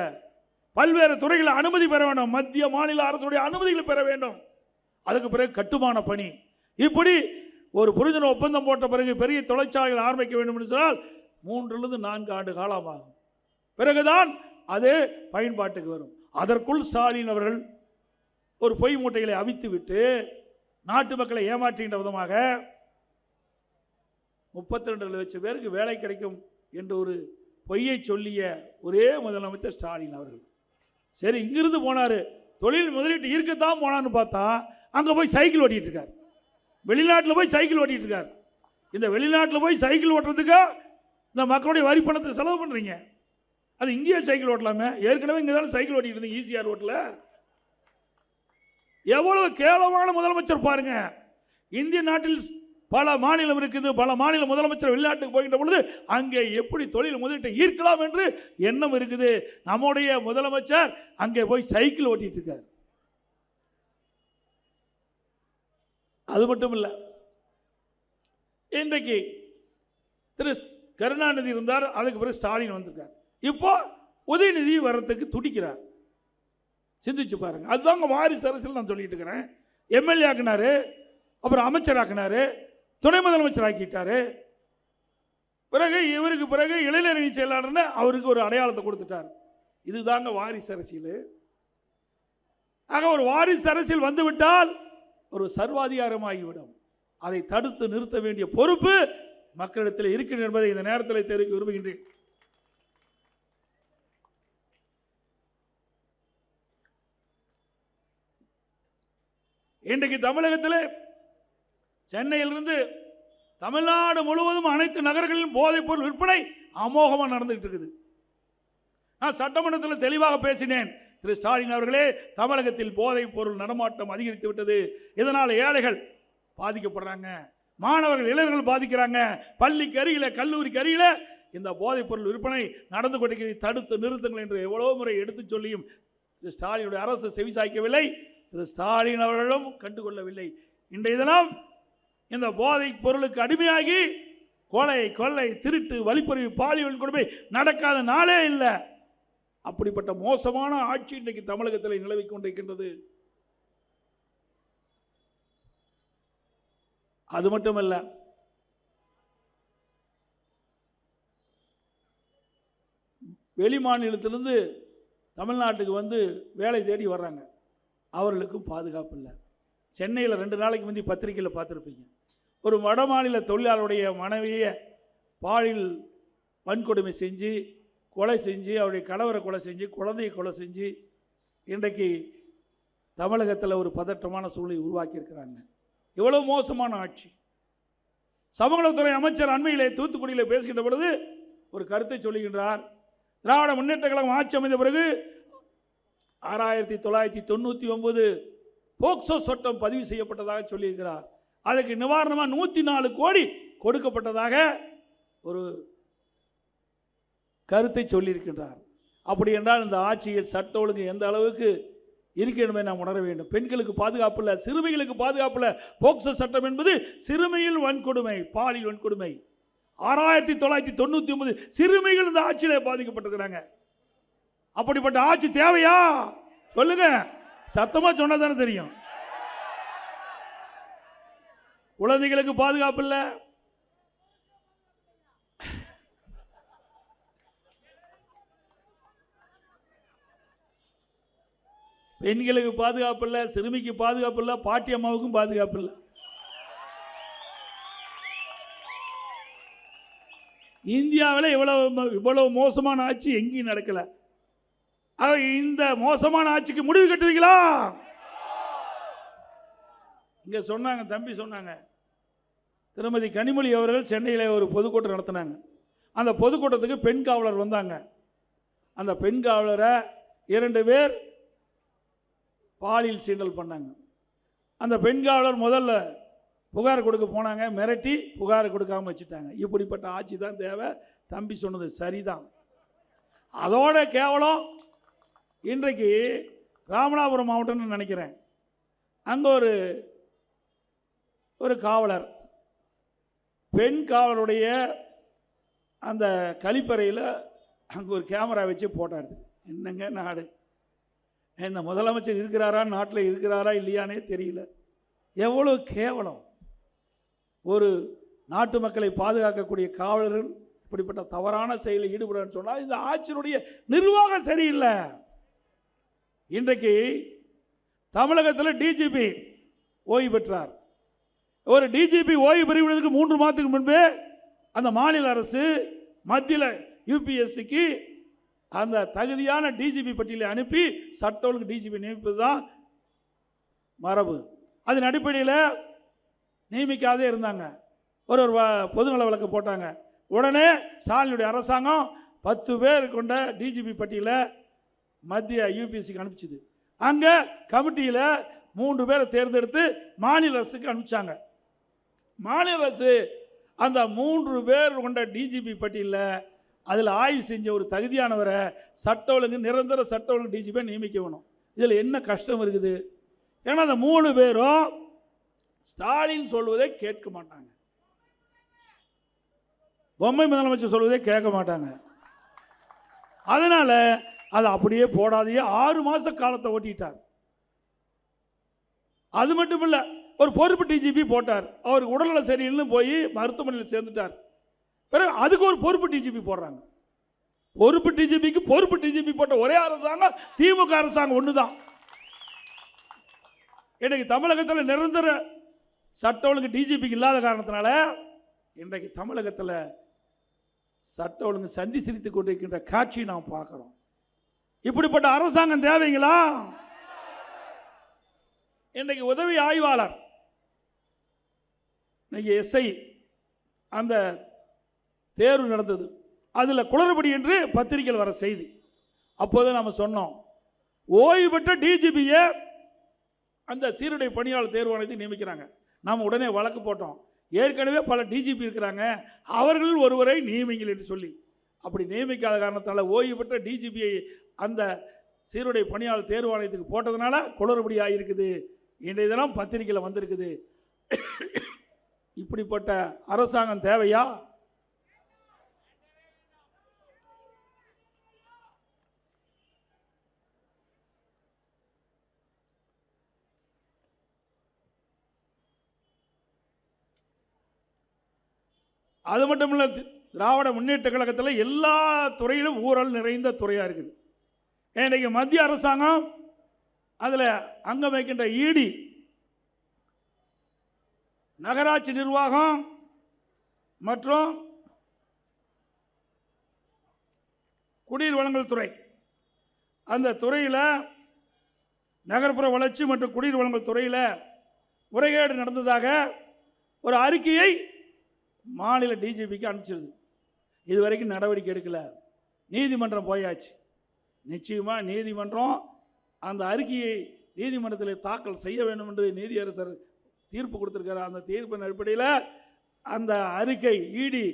பல்வேறு துறைகளில் அனுமதி பெற வேண்டும். மத்திய மாநில அரசுடைய அனுமதிகளை பெற வேண்டும். அதுக்கு பிறகு கட்டுமான பணி. இப்படி ஒரு புரிந்துணர்வு ஒப்பந்தம் போட்ட பிறகு பெரிய தொழிற்சாலைகள் ஆரம்பிக்க வேண்டும் என்று சொன்னால் 3 to 4 ஆண்டு காலமாகும். பிறகுதான் அது பயன்பாட்டுக்கு வரும். அதற்குள் ஸ்டாலின் அவர்கள் ஒரு பொய் மூட்டைகளை அவித்து விட்டு நாட்டு மக்களை ஏமாற்றுகின்ற விதமாக 32 லட்சம் பேருக்கு வேலை கிடைக்கும் என்று ஒரு பொய்யை சொல்லிய ஒரே முதலமைச்சர் ஸ்டாலின் அவர்கள். சரி, இங்கிருந்து போனார், தொழில் முதலீட்டு ஈர்க்கத்தான் போனான்னு பார்த்தா அங்கே போய் சைக்கிள் ஓட்டிகிட்டு இருக்கார். வெளிநாட்டில் போய் சைக்கிள் ஓட்டிகிட்டு இருக்கார். இந்த வெளிநாட்டில் போய் சைக்கிள் ஓட்டுறதுக்கு இந்த மக்களுடைய வரி பணத்தை செலவு பண்ணுறீங்க. அது இங்கேயே சைக்கிள் ஓட்டலாமே. ஏற்கனவே இங்கே தானே சைக்கிள் ஓட்டிகிட்டு இருந்தீங்க ஈசிஆர் ரோட்டில். எவ்வளவு கேவலமான முதலமைச்சர் பாருங்க. இந்திய நாட்டில் பல மாநிலம் இருக்குது. பல மாநில முதலமைச்சர் வெளிநாட்டுக்கு போகின்ற பொழுது அங்கே எப்படி தொழில் முதலீட்டை ஈர்க்கலாம் என்று எண்ணம் இருக்குது. நம்முடைய முதலமைச்சர் அங்கே போய் சைக்கிள் ஓட்டிட்டு இருக்கார். அது மட்டும் இல்லை, இன்றைக்கு திரு கருணாநிதி இருந்தார், அதுக்கு பிறகு ஸ்டாலின் வந்திருக்கார். இப்போ உதயநிதி வர்றதுக்கு துடிக்கிறார். சிந்திச்சு பாருங்க. அதுதாங்க வாரிசு அரசியல் நான் சொல்லிட்டு இருக்கிறேன். எம்எல்ஏ ஆக்கினாரு, அப்புறம் அமைச்சர் ஆக்கினாரு, துணை முதலமைச்சர் ஆக்கிட்டாரு. பிறகு இவருக்கு பிறகு இளைஞரணி செயலாளர்னு அவருக்கு ஒரு அடையாளத்தை கொடுத்துட்டார். இதுதாங்க வாரிசு அரசியல். ஆக ஒரு வாரிசு அரசியல் வந்துவிட்டால் ஒரு சர்வாதிகாரமாகிவிடும். அதை தடுத்து நிறுத்த வேண்டிய பொறுப்பு மக்களிடத்தில் இருக்கிறது என்பதை இந்த நேரத்தில் தெரிவிக்க விரும்புகின்றேன். இன்றைக்கு தமிழகத்தில் சென்னையிலிருந்து தமிழ்நாடு முழுவதும் அனைத்து நகர்களிலும் போதைப் பொருள் விற்பனை அமோகமாக நடந்துகிட்டு இருக்குது. நான் சட்டமன்றத்தில் தெளிவாக பேசினேன். திரு ஸ்டாலின் அவர்களே, தமிழகத்தில் போதைப் பொருள் நடமாட்டம் அதிகரித்து விட்டது. இதனால் ஏழைகள் பாதிக்கப்படுறாங்க, மாணவர்கள் இளைஞர்கள் பாதிக்கிறாங்க. பள்ளிக்கு அருகில, கல்லூரிக்கு அருகில இந்த போதைப் பொருள் விற்பனை நடந்து கொண்டிருக்கிறது. தடுத்து நிறுத்துங்கள் என்று எவ்வளோ முறை எடுத்து சொல்லியும் திரு ஸ்டாலினுடைய அரசு செவிசாய்க்கவில்லை. திரு ஸ்டாலின் அவர்களும் கண்டுகொள்ளவில்லை. இன்றைய தினம் இந்த போதைப் பொருளுக்கு அடிமையாகி கொலை, கொள்ளை, திருட்டு, வழிப்பறிவு, பாலியல் கொடுமை நடக்காத நாளே இல்லை. அப்படிப்பட்ட மோசமான ஆட்சி இன்றைக்கு தமிழகத்தில் நிலவிக் கொண்டிருக்கின்றது. அது மட்டுமல்ல, வெளி மாநிலத்திலிருந்து தமிழ்நாட்டுக்கு வந்து வேலை தேடி வர்றாங்க. அவர்களுக்கும் பாதுகாப்பு இல்லை. சென்னையில் 2 நாளைக்கு முந்தி பத்திரிகையில் பார்த்துருப்பீங்க. ஒரு வட மாநில தொழிலாளருடைய மனைவியை பாலியல் வன்கொடுமை செஞ்சு கொலை செஞ்சு, அவருடைய கணவரை கொலை செஞ்சு, குழந்தையை கொலை செஞ்சு இன்றைக்கு தமிழகத்தில் ஒரு பதற்றமான சூழ்நிலை உருவாக்கியிருக்கிறாங்க. இவ்வளவு மோசமான ஆட்சி. சமூகத்துறை அமைச்சர் அண்மையிலே தூத்துக்குடியில் பேசுகின்ற பொழுது ஒரு கருத்தை சொல்லுகின்றார். திராவிட முன்னேற்ற கழகம் ஆட்சி அமைந்த பிறகு 6999 போக்சோ சட்டம் பதிவு செய்யப்பட்டதாக சொல்லியிருக்கிறார். அதுக்கு நிவாரணமாக 104 கோடி கொடுக்கப்பட்டதாக ஒரு கருத்தை சொல்லியிருக்கின்றார். அப்படி என்றால் இந்த ஆட்சியில் சட்ட ஒழுங்கு எந்த அளவுக்கு இருக்கிறது நாம் உணர வேண்டும். பெண்களுக்கு பாதுகாப்பு இல்லை, சிறுமிகளுக்கு பாதுகாப்பு இல்லை. போக்சோ சட்டம் என்பது சிறுமியில் வன்கொடுமை, பாலியல் வன்கொடுமை. 6999 சிறுமிகள் இந்த ஆட்சியிலே பாதிக்கப்பட்டிருக்கிறாங்க. அப்படிப்பட்ட ஆட்சி தேவையா சொல்லுங்க? சத்தமா சொன்னா தானே தெரியும். குழந்தைகளுக்கு பாதுகாப்பு இல்லை, பெண்களுக்கு பாதுகாப்பு இல்லை, சிறுமிக்கு பாதுகாப்பு இல்லை, பாட்டி அம்மாவுக்கும் பாதுகாப்பு இல்லை. இந்தியாவில் இவ்வளவு மோசமான ஆட்சி எங்கேயும் நடக்கல. இந்த மோசமான ஆட்சிக்கு முடிவு கட்டுவீங்களா? இங்க சொன்னாங்க, தம்பி சொன்னாங்க, திருமதி கனிமொழி அவர்கள் சென்னையில் ஒரு பொதுக்கூட்டம் நடத்தினாங்க. அந்த பொதுக்கூட்டத்துக்கு பெண் காவலர் வந்தாங்க. அந்த பெண் காவலரை 2 பேர் பாலியல் சீண்டல் பண்ணாங்க. அந்த பெண் காவலர் முதல்ல புகார் கொடுக்க போனாங்க, மிரட்டி புகார் கொடுக்காம வச்சுட்டாங்க. இப்படிப்பட்ட ஆட்சி தான் தேவை. தம்பி சொன்னது சரிதான். அதோட கேவலம், இன்றைக்கு ராமநாதபுரம் மாவட்டம்னு நினைக்கிறேன், அங்கே ஒரு காவலர், பெண் காவலருடைய அந்த கழிப்பறையில் அங்கே ஒரு கேமரா வச்சு போட்டோ எடுத்து. என்னங்க நாடு! இந்த முதலமைச்சர் இருக்கிறாரா, நாட்டில் இருக்கிறாரா இல்லையானே தெரியல. எவ்வளோ கேவலம்! ஒரு நாட்டு மக்களை பாதுகாக்கக்கூடிய காவலர்கள் இப்படிப்பட்ட தவறான செயலில் ஈடுபடுன்னு சொன்னால் இந்த ஆட்சியினுடைய நிர்வாகம் சரியில்லை. இன்றைக்கு தமிழகத்தில் டிஜிபி ஓய்வு பெற்றார். ஒரு டிஜிபி ஓய்வு பெறுவதற்கு 3 மாதத்துக்கு முன்பே அந்த மாநில அரசு மத்தியில் யூபிஎஸ்சிக்கு அந்த தகுதியான டிஜிபி பட்டியலை அனுப்பி சட்ட ஒழுங்கு டிஜிபி நியமிப்பது தான் மரபு. அதன் அடிப்படையில் நியமிக்காதே இருந்தாங்க. ஒரு பொதுநல வழக்கு போட்டாங்க. உடனே ஸ்டாலினுடைய அரசாங்கம் 10 பேர் கொண்ட டிஜிபி பட்டியலை மத்திய யூபிஎஸ்சிக்கு அனுப்பிச்சுது. அங்கே கமிட்டியில் 3 பேரை தேர்ந்தெடுத்து மாநில அரசுக்கு அனுப்பிச்சாங்க. மாநில அரசு அந்த 3 பேர் கொண்ட டிஜிபி பட்டியலில் அதில் ஆய்வு செஞ்ச ஒரு தகுதியானவரை சட்ட ஒழுங்கு நிரந்தர சட்ட ஒழுங்கு டிஜிபியை நியமிக்க வேணும். இதில் என்ன கஷ்டம் இருக்குது? ஏன்னா அந்த 3 பேரும் ஸ்டாலின் சொல்வதை கேட்க மாட்டாங்க, பொம்மை முதலமைச்சர் சொல்வதை கேட்க மாட்டாங்க. அதனால அதை அப்படியே போடாதையே 6 மாச காலத்தை ஓட்டிட்டார். அது மட்டும் இல்லை, ஒரு பொறுப்பு டிஜிபி போட்டார். அவருக்கு உடல்நல சரியில்லைன்னு போய் மருத்துவமனையில் சேர்ந்துட்டார். பிறகு அதுக்கு ஒரு பொறுப்பு டிஜிபி போடுறாங்க. பொறுப்பு டிஜிபிக்கு பொறுப்பு டிஜிபி போட்ட ஒரே அரசாங்கம் திமுக அரசாங்கம் ஒன்று தான். இன்றைக்கு தமிழகத்தில் நிரந்தர சட்ட ஒழுங்கு டிஜிபிக்கு இல்லாத காரணத்தினால இன்றைக்கு தமிழகத்தில் சட்ட ஒழுங்கு சந்தி சிரித்து கொண்டிருக்கின்ற காட்சியை நாம் பார்க்கிறோம். இப்படிப்பட்ட அரசாங்கம் தேவைங்களா? இன்றைக்கு உதவி ஆய்வாளர், இன்னைக்கு எஸ்ஐ அந்த தேர்வு நடந்தது. அதில் குளறுபடி என்று பத்திரிகையில் வர செய்தி. அப்போது நாம் சொன்னோம், ஓய்வு பெற்ற டிஜிபியை அந்த சீருடை பணியாளர் தேர்வாணையத்தை நியமிக்கிறாங்க. நாம் உடனே வழக்கு போட்டோம். ஏற்கனவே பல டிஜிபி இருக்கிறாங்க, அவர்கள் ஒருவரை நியமிங்கள் என்று சொல்லி. அப்படி நியமிக்காத காரணத்தால் ஓய்வு பெற்ற டிஜிபியை அந்த சீருடை பணியாளர் தேர்வாணையத்துக்கு போட்டதுனால குளறுபடி ஆகியிருக்குது. இன்றைய தினம் பத்திரிகையில் வந்திருக்குது. இப்படிப்பட்ட அரசாங்கம் தேவையா? அது மட்டும் இல்லை, திராவிட முன்னேற்ற கழகத்தில் எல்லா துறையிலும் ஊழல் நிறைந்த துறையாக இருக்குது. இன்றைக்கு மத்திய அரசாங்கம் அதில் அங்கம் வைக்கின்ற இடி, நகராட்சி நிர்வாகம் மற்றும் குடிநீர் வழங்கல் துறை, அந்த துறையில் நகர்ப்புற வளர்ச்சி மற்றும் குடிநீர் வழங்கல் துறையில் முறைகேடு நடந்ததாக ஒரு அறிக்கையை மாநில டிஜிபிக்கு அனுப்பிச்சிருது. இதுவரைக்கும் நடவடிக்கை எடுக்கல. நீதிமன்றம் போயாச்சு. நிச்சயமாக நீதிமன்றம் அந்த அறிக்கையை நீதிமன்றத்தில் தாக்கல் செய்ய வேண்டும் என்று நீதியரசர் தீர்ப்பு கொடுத்திருக்கிறார். அந்த தீர்ப்பின் அடிப்படையில் அந்த அறிக்கை இடி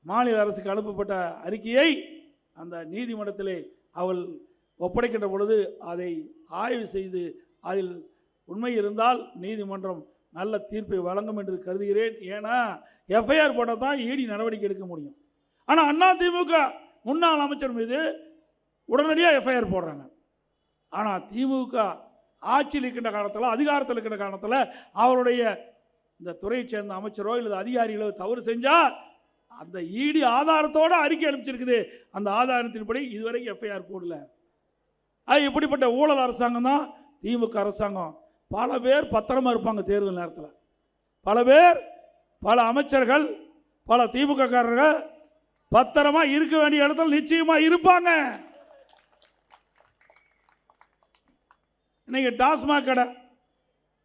மாநில அரசுக்கு அனுப்பப்பட்ட அறிக்கையை அந்த நீதிமன்றத்திலே அவள் ஒப்படைக்கின்ற பொழுது அதை ஆய்வு செய்து அதில் உண்மை இருந்தால் நீதிமன்றம் நல்ல தீர்ப்பை வழங்கும் என்று கருதுகிறேன். ஏன்னா எஃப்ஐஆர் போட்டால் தான் இடி நடவடிக்கை எடுக்க முடியும். ஆனால் அதிமுக முன்னாள் அமைச்சர் மீது உடனடியாக எஃப்ஐஆர் போடுறாங்க. ஆனால் திமுக ஆட்சியில் இருக்கின்ற காலத்தில், அதிகாரத்தில் இருக்கின்ற காலத்தில் அவருடைய இந்த துறையை சேர்ந்த அமைச்சரோ இல்லை அதிகாரிகளோ தவறு செஞ்சால் அந்த இடி ஆதாரத்தோடு அறிக்கை அனுப்பிச்சிருக்குது. அந்த ஆதாரத்தின்படி இதுவரைக்கும் எஃப்ஐஆர் போடல. அது இப்படிப்பட்ட ஊழல் அரசாங்கம் தான் திமுக அரசாங்கம். பல பேர் பத்திரமா இருப்பாங்க தேர்தல் நேரத்தில். பல பேர், பல அமைச்சர்கள், பல திமுக காரர்கள் பத்திரமா இருக்க வேண்டிய இடத்துல நிச்சயமா இருப்பாங்க. இன்னைக்கு டாஸ்மாக் கடை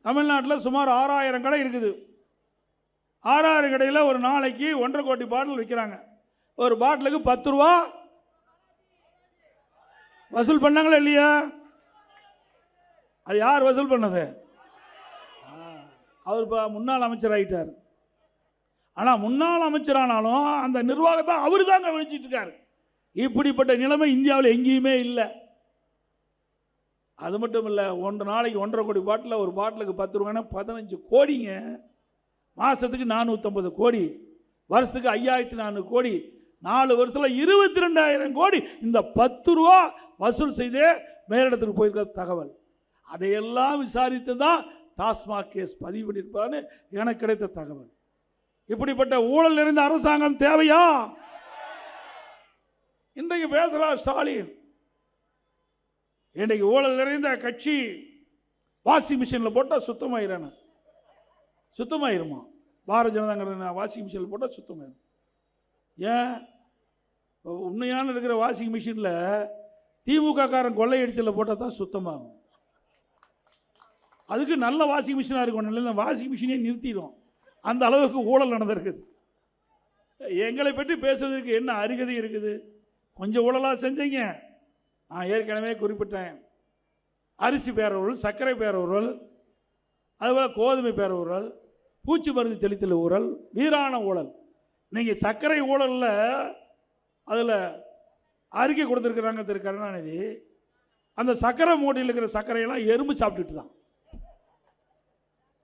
தமிழ்நாட்டில் சுமார் 6000 கடை இருக்குது. 6000 கடையில் ஒரு நாளைக்கு 1.5 கோடி பாட்டில் விற்கிறாங்க. ஒரு பாட்டிலுக்கு 10 ரூபா வசூல் பண்ணாங்களா இல்லையா? அது யார் வசூல் பண்ணது? அவர் இப்போ முன்னாள் அமைச்சர் ஆகிட்டார். ஆனால் முன்னாள் அமைச்சரானாலும் அந்த நிர்வாகத்தை அவர் தாங்க வச்சுட்டு இருக்காரு. இப்படிப்பட்ட நிலைமை இந்தியாவில் எங்கேயுமே இல்லை. அது மட்டும் இல்லை, ஒன்று நாளைக்கு 1.5 கோடி பாட்டில், ஒரு பாட்டிலுக்கு 10 ரூபாய்னா 15 கோடிங்க. மாதத்துக்கு 450 கோடி, வருஷத்துக்கு 5400 கோடி, 4 வருஷத்தில் 22,000 கோடி இந்த 10 ரூபா வசூல் செய்தே மேலிடத்துக்கு போயிருக்கிற தகவல். அதையெல்லாம் விசாரித்து தான் டாஸ்மாக் கேஸ் பதிவு பண்ணியிருப்பான்னு எனக்கு கிடைத்த தகவல். இப்படிப்பட்ட ஊழல் நிறைந்த அரசாங்கம் தேவையா? இன்றைக்கு பேசுகிறார் ஸ்டாலின். இன்றைக்கு ஊழல் நிறைந்த கட்சி வாஷிங் மிஷினில் போட்டால் சுத்தமாயிருமா? பாரதிய ஜனதா வாஷிங் மிஷினில் போட்டால் சுத்தமாயிரும். ஏன் உண்மையான இருக்கிற வாஷிங் மிஷினில் திமுக காரன் கொள்ளையடிச்சலில் போட்டால் தான் சுத்தமாகும். அதுக்கு நல்ல வாஷிங் மிஷினாக இருக்கும், நல்ல வாஷிங் மிஷினே நிறுத்திடும். அந்த அளவுக்கு ஊழல் நடந்திருக்குது. எங்களை பற்றி பேசுவதற்கு என்ன அருகதை இருக்குது? கொஞ்சம் ஊழலாக செஞ்சீங்க. நான் ஏற்கனவே குறிப்பிட்டேன், அரிசி பேர ஊழல், சர்க்கரை பேர ஊழல், அதுபோல் கோதுமை பேர ஊழல், பூச்சி மருந்து தெளித்தல் ஊழல், வீரான ஊழல். நீங்கள் சர்க்கரை ஊழலில் அதில் அறிக்கை கொடுத்துருக்குறாங்க திரு கருணாநிதி. அந்த சர்க்கரை மூட்டையில் இருக்கிற சர்க்கரையெல்லாம் எறும்பு சாப்பிட்டுட்டு தான்.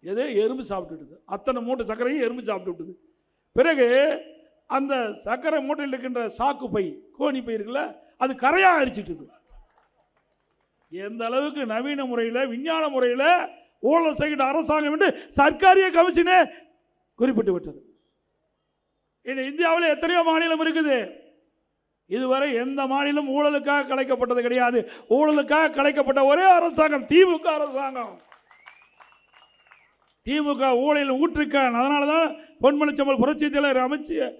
எது? எறும்பு சாப்பிட்டுட்டுது. அத்தனை மூட்டை சர்க்கரையும் எறும்பு சாப்பிட்டு விட்டுது. பிறகு அந்த சர்க்கரை மூட்டையில் இருக்கின்ற சாக்கு பை, கோணி பை இருக்குல்ல, அது கரையாக அரிச்சிட்டுது. எந்த அளவுக்கு நவீன முறையில், விஞ்ஞான முறையில் ஊழல் செய்கின்ற அரசாங்கம் என்று சர்க்காரிய கமிஷனே குறிப்பிட்டு விட்டது. இந்தியாவில் எத்தனையோ மாநிலம் இருக்குது. இதுவரை எந்த மாநிலம் ஊழலுக்காக கலைக்கப்பட்டது கிடையாது. ஊழலுக்காக கலைக்கப்பட்ட ஒரே அரசாங்கம் திமுக அரசாங்கம். திமுக ஊழல் ஊற்றுக்கான். அதனால தான் பொன்மனச்செம்மல் புரட்சித் தலைவர்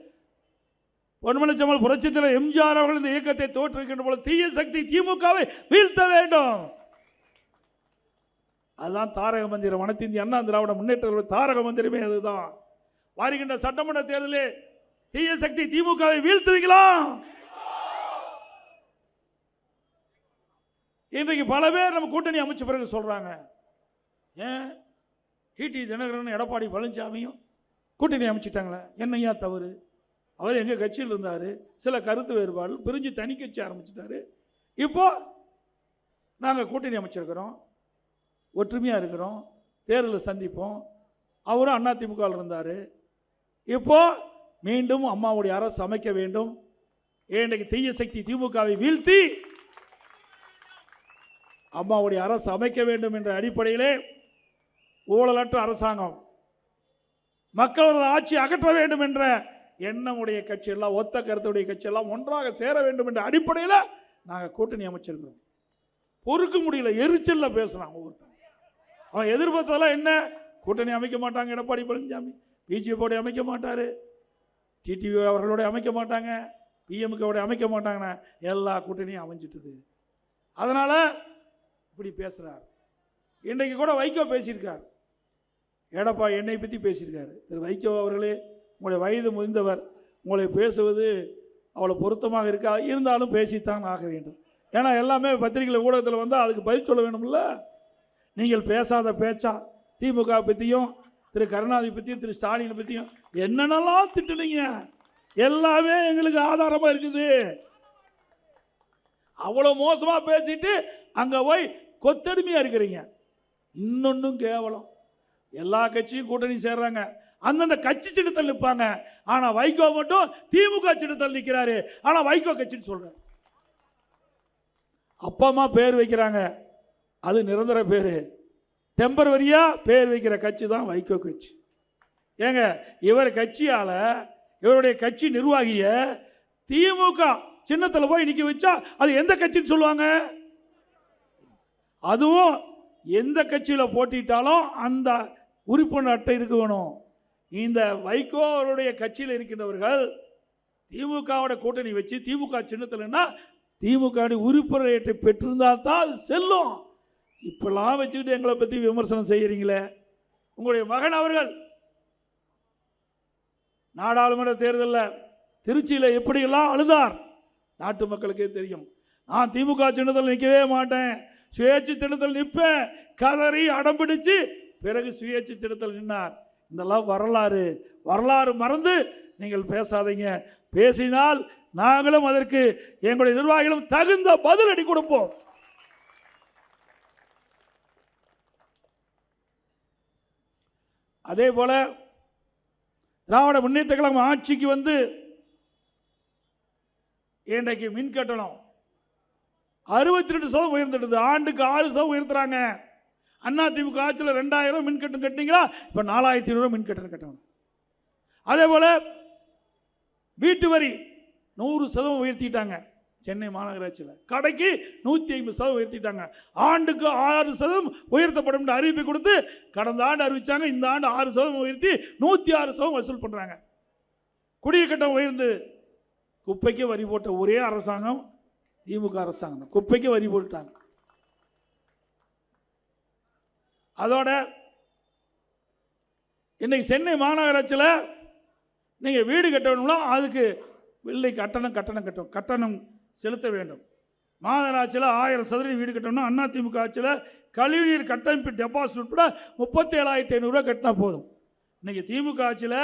பொன்மனச்செம்மல் புரட்சித் தலைவர் எம்ஜிஆர் அவர்கள் இந்த இயக்கத்தை தோற்றுவிக்கின்ற போது தீய சக்தி திமுகவை வீழ்த்த வேண்டும். அதுதான் தாரக மந்திரம். அனைத்து இந்திய அண்ணா திராவிட முன்னேற்ற தாரக மந்திரமே அதுதான். வருகின்ற சட்டமன்ற தேர்தலில் தீய சக்தி திமுகவை வீழ்த்துவீங்களா? இன்றைக்கு பல பேர் நம்ம கூட்டணி அமைச்ச பிறகு சொல்றாங்க, ஏன் டிடி தினகரன் எடப்பாடி பழனிசாமியும் கூட்டணி அமைச்சிட்டாங்களே, என்னையா தவறு? அவர் எங்கள் கட்சியில் இருந்தார், சில கருத்து வேறுபாடு பிரிஞ்சு தனி கட்சி ஆரம்பிச்சிட்டாரு. இப்போ நாங்கள் கூட்டணி அமைச்சிருக்கிறோம், ஒற்றுமையாக இருக்கிறோம், தேர்தலில் சந்திப்போம். அவரும் அதிமுகவில் இருந்தார். இப்போ மீண்டும் அம்மாவுடைய அரசு அமைக்க வேண்டும். இன்றைக்கு தீய சக்தி திமுகவை வீழ்த்தி அம்மாவுடைய அரசு அமைக்க வேண்டும் என்ற அடிப்படையிலே ஊழலற்ற அரசாங்கம், மக்களோட ஆட்சி அகற்ற வேண்டும் என்ற எண்ணமுடைய கட்சியெல்லாம், ஒத்த கருத்துடைய கட்சியெல்லாம் ஒன்றாக சேர வேண்டும் என்ற அடிப்படையில் நாங்கள் கூட்டணி அமைச்சிருக்கிறோம். பொறுக்க முடியல, எரிச்சலில் பேசுகிறான் ஒவ்வொருத்தன். அவன் எதிர்பார்த்ததெல்லாம் என்ன? கூட்டணி அமைக்க மாட்டாங்க எடப்பாடி பழனிசாமி, பிஜேபியோட அமைக்க மாட்டார், டிடிவி அவர்களோட அமைக்க மாட்டாங்க, பிஎம்கோட அமைக்க மாட்டாங்கண்ணா. எல்லா கூட்டணியும் அமைஞ்சிட்டுது. அதனால் இப்படி பேசுகிறார். இன்றைக்கு கூட வைகோ பேசியிருக்கார், எடப்பாடி என்னை பற்றி பேசியிருக்காரு. திரு வைகோ அவர்களே, உங்களுடைய வயது முதிர்ந்தவர், உங்களை பேசுவது அவ்வளோ பொருத்தமாக இருக்கா, இருந்தாலும் பேசித்தான் ஆக வேண்டும். ஏன்னா எல்லாமே பத்திரிகையில் ஊடகத்தில் வந்தால் அதுக்கு பதில் சொல்ல வேணும்ல. நீங்கள் பேசாத பேச்சா திமுக பற்றியும் திரு கருணாநிதி பற்றியும் திரு ஸ்டாலினை பற்றியும் என்னென்னலாம் திட்டுனீங்க, எல்லாமே எங்களுக்கு ஆதாரமாக இருக்குது. அவ்வளோ மோசமாக பேசிட்டு அங்கே போய் கொத்தடிமையாக இருக்கிறீங்க. இன்னொன்றும் கேவலம், எல்லா கட்சியும் கூட்டணி சேர்றாங்க, அந்தந்த கட்சி சின்னத்தில் நிற்பாங்க. ஆனால் வைகோ மட்டும் திமுக சின்னத்தில் நிற்கிறாரு. ஆனால் வைகோ கட்சின்னு சொல்கிறார். அப்பா அம்மா பேர் வைக்கிறாங்க, அது நிரந்தர பேர். டெம்பரவரியாக பேர் வைக்கிற கட்சி தான் வைகோ கட்சி. ஏங்க, இவர் கட்சியால், இவருடைய கட்சி நிர்வாகிய திமுக சின்னத்தில் போய் நிற்க வச்சா அது எந்த கட்சின்னு சொல்லுவாங்க? அதுவும் எந்த கட்சியில் போட்டிட்டாலும் அந்த உறுப்பினர் அட்டை இருக்க வேணும். இந்த வைகோ அவருடைய கட்சியில் இருக்கின்றவர்கள் திமுகவோட கூட்டணி வச்சு திமுக சின்னத்தில்னா திமுக உறுப்பினர் அட்டை பெற்றிருந்தால் தான் அது செல்லும். இப்பெல்லாம் வச்சுக்கிட்டு எங்களை பற்றி விமர்சனம் செய்கிறீங்களே. உங்களுடைய மகன் அவர்கள் நாடாளுமன்ற தேர்தலில் திருச்சியில் எப்படியெல்லாம் அழுதார் நாட்டு மக்களுக்கே தெரியும். நான் திமுக சின்னத்தில் நிற்கவே மாட்டேன், சுயேட்சை சின்னத்தில் நிற்பேன், கதறி அடம் பிடிச்சு பிறகு சுயேட்சை சின்னத்தில் நின்னார். இதெல்லாம் வரலாறு மறந்து நீங்கள் பேசாதீங்க. பேசினால் நாங்களும் அதற்கு எங்களுடைய நிர்வாகிகளும் தகுந்த பதிலடி கொடுப்போம். அதே போல திராவிட முன்னேற்ற கழகம் ஆட்சிக்கு வந்து இன்றைக்கு மின் கட்டணம் 62% உயர்ந்துடுது. ஆண்டுக்கு 6% உயர்த்துறாங்க. அதிமுக ஆட்சியில் 2000 மின் கட்டணம் கட்டினீங்களா, இப்போ 4500 மின் கட்டணம் கட்டணும். அதே போல வீட்டு வரி 100% உயர்த்திட்டாங்க. சென்னை மாநகராட்சியில் கடைக்கு 150% உயர்த்திட்டாங்க. ஆண்டுக்கு 6% உயர்த்தப்படும் என்று அறிவிப்பை கொடுத்து கடந்த ஆண்டு அறிவிச்சாங்க. இந்த ஆண்டு 6% உயர்த்தி 106% வசூல் பண்ணுறாங்க. குடிநீர் கட்டணம் உயர்ந்து குப்பைக்கு வரி போட்ட ஒரே அரசாங்கம் திமுக அரசாங்கம் தான். குப்பைக்கு வரி போட்டுட்டாங்க. அதோட இன்னைக்கு சென்னை மாநகராட்சியில் நீங்கள் வீடு கட்டணும்னா அதுக்கு வெள்ளை கட்டணம் செலுத்த வேண்டும். மாநகராட்சியில் 1000 சதுர வீடு கட்டணும்னா அதிமுக ஆட்சியில் கழிவுநீர் கட்டமைப்பு டெபாசிட் உட்பட 37,500 கட்டினா போதும். இன்னைக்கு திமுக ஆட்சியில்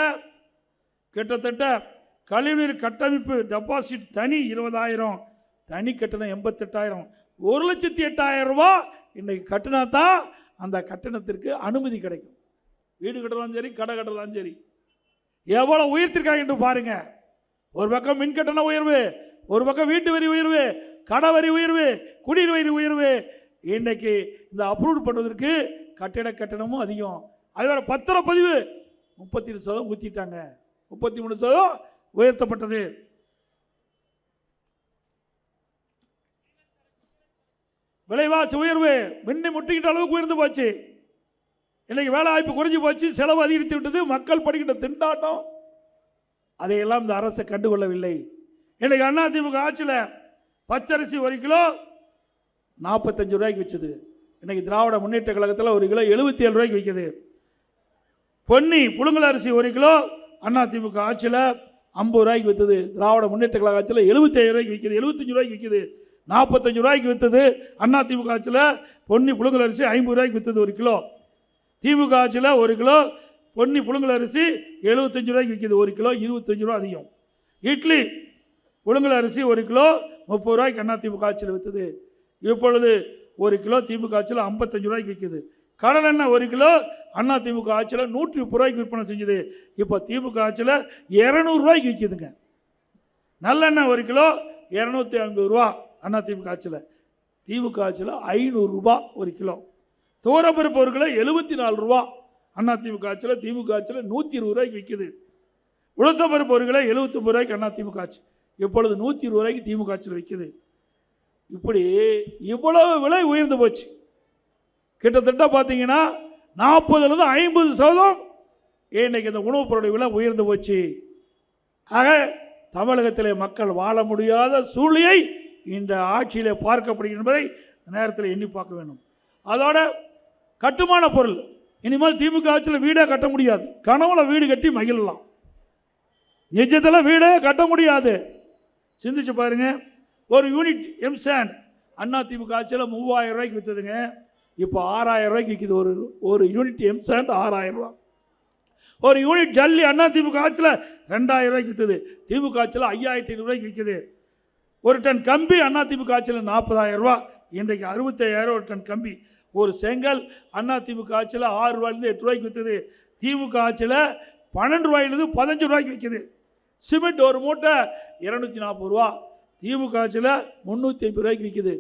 கிட்டத்தட்ட கழிவுநீர் கட்டமைப்பு டெபாசிட் தனி 20,000, தனி கட்டணம் 88,000, 1,08,000 ரூபா இன்னைக்கு கட்டினா தான் அந்த கட்டணத்திற்கு அனுமதி கிடைக்கும். வீடு கட்டலாம் சரி, கடை கட்டலாம் சரி. எவ்வளோ உயர்த்திருக்காங்க என்று பாருங்க. ஒரு பக்கம் மின் கட்டண உயர்வு, ஒரு பக்கம் வீட்டு வரி உயர்வு, கடை வரி உயர்வு, குடிநீர் வரி உயர்வு. இன்றைக்கு இந்த அப்ரூவ் பண்ணுவதற்கு கட்டிட கட்டணமும் அதிகம். அதோட பத்திரப்பதிவு 37% ஊற்றிட்டாங்க, 33% உயர்த்தப்பட்டது. விலைவாசி உயர்வு மின்னி முட்டிக்கிட்ட அளவுக்கு உயர்ந்து போச்சு. இன்னைக்கு வேலை வாய்ப்பு குறைஞ்சி போச்சு, செலவு அதிகரித்து விட்டது, மக்கள் படிக்கின்ற திண்டாட்டம். அதையெல்லாம் இந்த அரசு கண்டுகொள்ளவில்லை. இன்னைக்கு அதிமுக ஆட்சியில் பச்சரிசி 1 கிலோ 45 ரூபாய்க்கு விற்றது. இன்னைக்கு திராவிட முன்னேற்ற கழகத்தில் 1 கிலோ 77 ரூபாய்க்கு விற்கிது. பொன்னி புழுங்கல் அரிசி 1 கிலோ அதிமுக ஆட்சியில் 50 ரூபாய்க்கு விற்றது. திராவிட முன்னேற்ற கழக ஆட்சியில் 77 ரூபாய்க்கு விற்கிது, 75 ரூபாய்க்கு விற்கிது. 45 ரூபாய்க்கு விற்றது அதிமுக ஆட்சியில். பொன்னி புழுங்கல் அரிசி 50 ரூபாய்க்கு விற்றது 1 கிலோ. திமுக ஆட்சியில் 1 கிலோ பொன்னி புழுங்கல் அரிசி 75 ரூபாய்க்கு விற்கிது. 1 கிலோ 25 ரூபா அதிகம். இட்லி புழுங்கல் அரிசி 1 கிலோ 30 ரூபாய்க்கு அதிமுக ஆட்சியில் விற்றது. இப்பொழுது 1 கிலோ திமுக ஆட்சியில் 55 ரூபாய்க்கு விற்கிது. கடலெண்ணெய் 1 கிலோ அதிமுக ஆட்சியில் 130 ரூபாய்க்கு விற்பனை செஞ்சுது. இப்போ திமுக ஆட்சியில் 200 ரூபாய்க்கு விற்கிதுங்க. நல்லெண்ணெய் 1 கிலோ 250 ரூபா அதிமுக ஆட்சியில். திமுக ஆட்சியில் 500 ரூபா 1 கிலோ. துவரப்பருப்பு 1 கிலோ 74 ரூபா அதிமுக ஆட்சியில். திமுக ஆட்சியில் 120 ரூபாய்க்கு விற்கிது. உளுத்தம்பருப்பு 1 கிலோ 79 ரூபாய்க்கு அதிமுக ஆட்சி. இப்பொழுது 120 ரூபாய்க்கு திமுக ஆட்சியில் விற்கிது. இப்படி இவ்வளவு விலை உயர்ந்து போச்சு. கிட்டத்தட்ட பார்த்தீங்கன்னா 40லேருந்து 50% இன்னைக்கு இந்த உணவுப் பொருளுடைய விலை உயர்ந்து போச்சு. ஆக தமிழகத்திலே மக்கள் வாழ முடியாத சூழ்நிலை இந்த ஆட்சியிலே பார்க்கப்படுகிறது என்பதை நேரத்தில் எண்ணி பார்க்க வேண்டும். அதோட கட்டுமான பொருள் இனிமேல் திமுக ஆட்சியில் வீடே கட்ட முடியாது. கனவுல வீடு கட்டி மகிழலாம், நிஜத்தில் வீடே கட்ட முடியாது. சிந்திச்சு பாருங்க. ஒரு யூனிட் எம்சாண்ட் அதிமுக ஆட்சியில் 3000 ரூபாய்க்கு விற்றுதுங்க. இப்போ 6000 ரூபாய்க்கு விற்கிது. ஒரு யூனிட் எம்சாண்ட் 6000 ரூபா. ஒரு யூனிட் ஜல்லி அதிமுக ஆட்சியில் 2000 ரூபாய்க்கு விற்றுது. திமுக ஆட்சியில் 5500 ரூபாய்க்கு விற்கிது. ஒரு டன் கம்பி அதிமுக ஆட்சியில் 40,000 ரூபா. இன்றைக்கு 65,000 ஒரு டன் கம்பி. ஒரு செங்கல் அதிமுக ஆட்சியில் 6 ரூபாயிலிருந்து 8 ரூபாய்க்கு விற்றுது. திமுக ஆட்சியில் 12 ரூபாயிலிருந்து 15 ரூபாய்க்கு விற்கிது. சிமெண்ட் ஒரு மூட்டை 240 ரூபா. திமுக ஆட்சியில் 350 ரூபாய்க்கு விற்கிது.